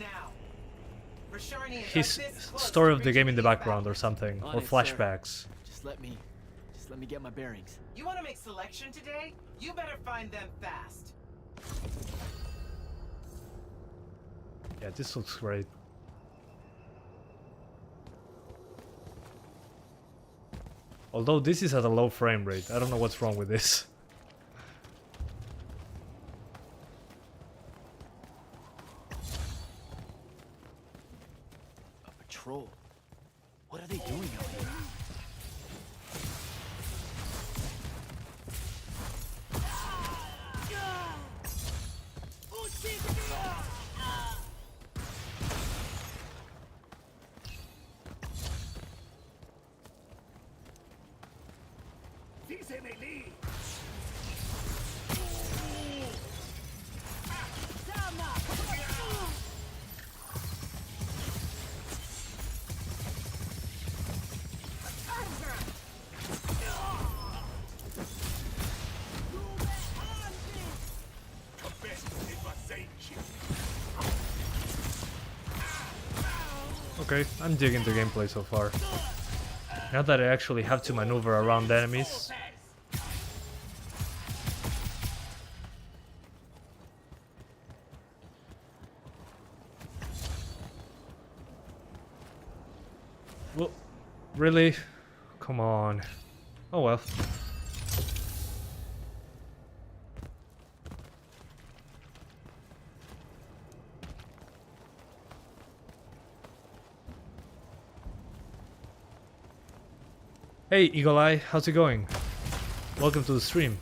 his story of the game in the background or something, or flashbacks. Just let me get my bearings. You want to make selection today? You better find them fast. Yeah, this looks great. Although this is at a low frame rate, I don't know what's wrong with this. A patrol. What are they doing out here? Okay, I'm digging the gameplay so far. Now that I actually have to maneuver around enemies. Well, really? Come on. Oh well. Hey Eagle Eye, how's it going? Welcome to the stream.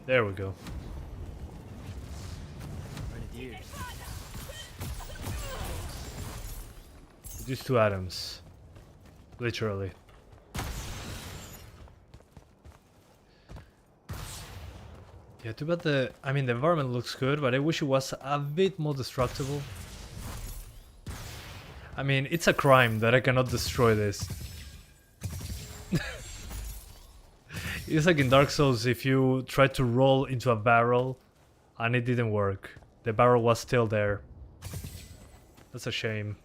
There we go. Grenadiers. Just 2 atoms. Literally. Yeah, too bad the environment looks good, but I wish it was a bit more destructible. I mean, it's a crime that I cannot destroy this. It's like in Dark Souls if you try to roll into a barrel and it didn't work. The barrel was still there. That's a shame.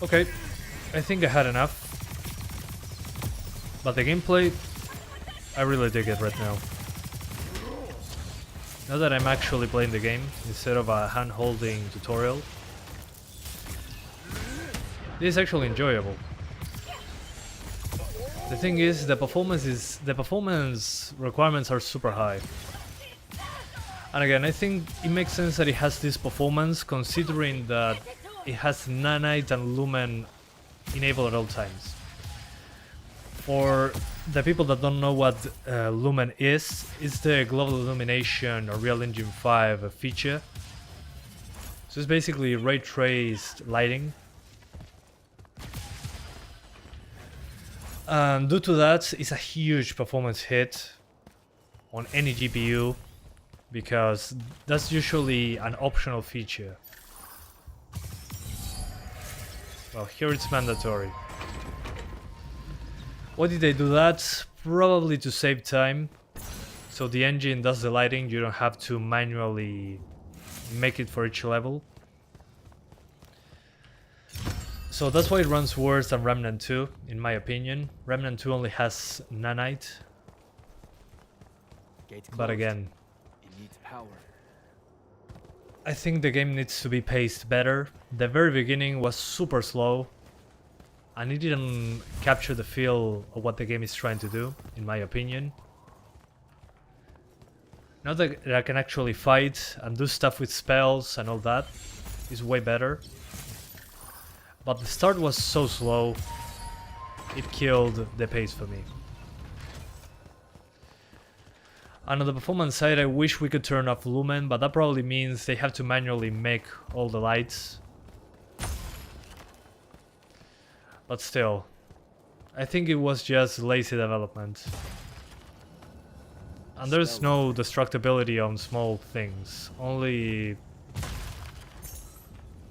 Okay, I think I had enough. But the gameplay, I really dig it right now. Now that I'm actually playing the game instead of a hand-holding tutorial, this is actually enjoyable. The thing is, the performance requirements are super high. And again, I think it makes sense that it has this performance considering that it has Nanite and Lumen enabled at all times. For the people that don't know what Lumen is, it's the global illumination or Real Engine 5 feature. So it's basically ray traced lighting. And due to that, it's a huge performance hit on any GPU because that's usually an optional feature. Well, here it's mandatory. Why did they do that? Probably to save time. So the engine does the lighting, you don't have to manually make it for each level. So that's why it runs worse than Remnant 2, in my opinion. Remnant 2 only has Nanite. But again, It needs power. I think the game needs to be paced better. The very beginning was super slow. And it didn't capture the feel of what the game is trying to do, in my opinion. Now that I can actually fight and do stuff with spells and all that, is way better. But the start was so slow, it killed the pace for me. And on the performance side, I wish we could turn off Lumen, but that probably means they have to manually make all the lights. But still, I think it was just lazy development. And there's no destructibility on small things, only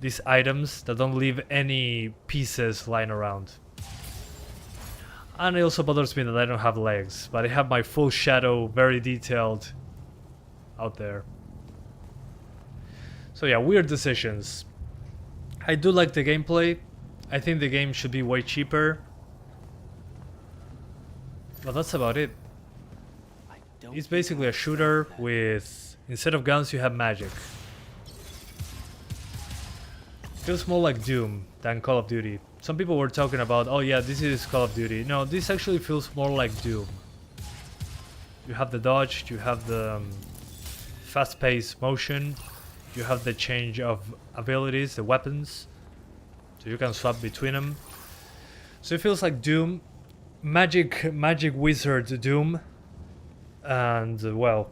these items that don't leave any pieces lying around. And it also bothers me that I don't have legs, but I have my full shadow very detailed out there. So yeah, weird decisions. I do like the gameplay. I think the game should be way cheaper. But that's about it. It's basically a shooter with, instead of guns you have magic. Feels more like Doom than Call of Duty. Some people were talking about, oh yeah, this is Call of Duty. No, this actually feels more like Doom. You have the dodge, you have the fast-paced motion, you have the change of abilities, the weapons, so you can swap between them. So it feels like Doom, magic wizard Doom, and well,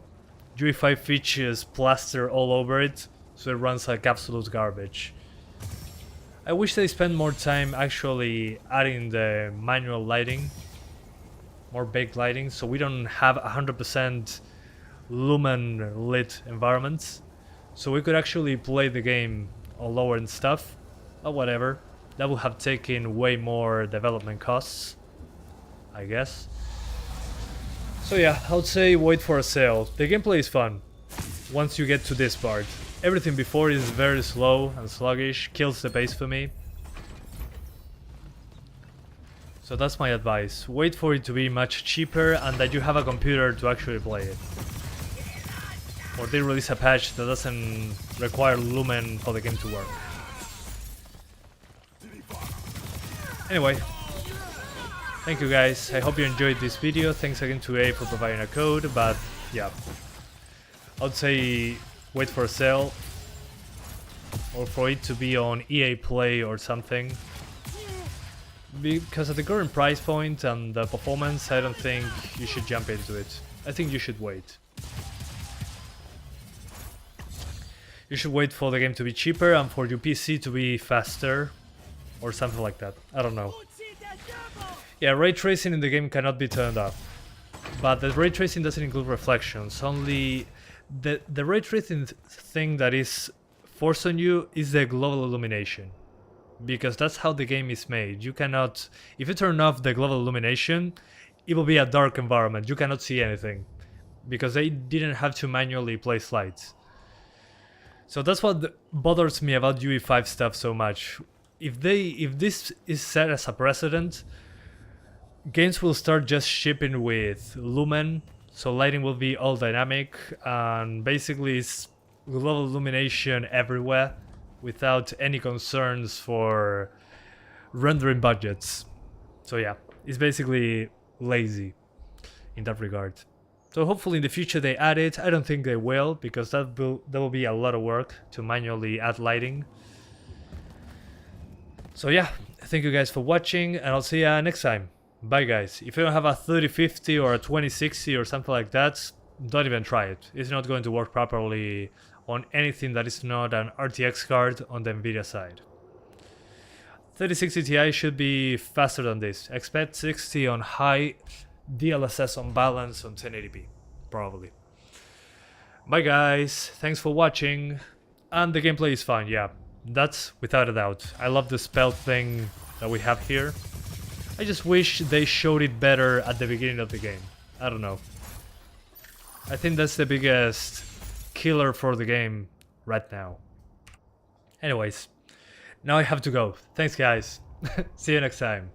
UI5 features plaster all over it, so it runs like absolute garbage. I wish they spent more time actually adding the manual lighting, more baked lighting, so we don't have 100% lumen lit environments, so we could actually play the game on lower end stuff, but whatever, that would have taken way more development costs, I guess. So yeah, I would say wait for a sale. The gameplay is fun once you get to this part. Everything before is very slow and sluggish, kills the pace for me. So that's my advice. Wait for it to be much cheaper and that you have a computer to actually play it. Or they release a patch that doesn't require Lumen for the game to work. Anyway, thank you guys. I hope you enjoyed this video. Thanks again to EA for providing a code, but yeah. I would say wait for a sale, or for it to be on EA Play or something, because at the current price point and the performance, I don't think you should jump into it. I think you should wait. You should wait for the game to be cheaper and for your PC to be faster or something like that. I don't know. Yeah, ray tracing in the game cannot be turned off. But the ray tracing doesn't include reflections. Only the ray tracing thing that is forced on you is the global illumination. Because that's how the game is made. You cannot, if you turn off the global illumination, it will be a dark environment. You cannot see anything. Because they didn't have to manually place lights. So that's what bothers me about UE5 stuff so much. If this is set as a precedent, games will start just shipping with Lumen, so lighting will be all dynamic, and basically it's global illumination everywhere without any concerns for rendering budgets. So yeah, it's basically lazy in that regard. So hopefully in the future they add it. I don't think they will, because that will be a lot of work to manually add lighting. So yeah, thank you guys for watching, and I'll see you next time. Bye guys. If you don't have a 3050 or a 2060 or something like that, don't even try it. It's not going to work properly on anything that is not an RTX card on the Nvidia side. 3060 Ti should be faster than this. Expect 60 on high, DLSS on balance on 1080p, probably. Bye guys, thanks for watching, and the gameplay is fine, yeah, that's without a doubt. I love the spell thing that we have here. I just wish they showed it better at the beginning of the game. I don't know. I think that's the biggest killer for the game right now. Anyways, now I have to go. Thanks guys. See you next time.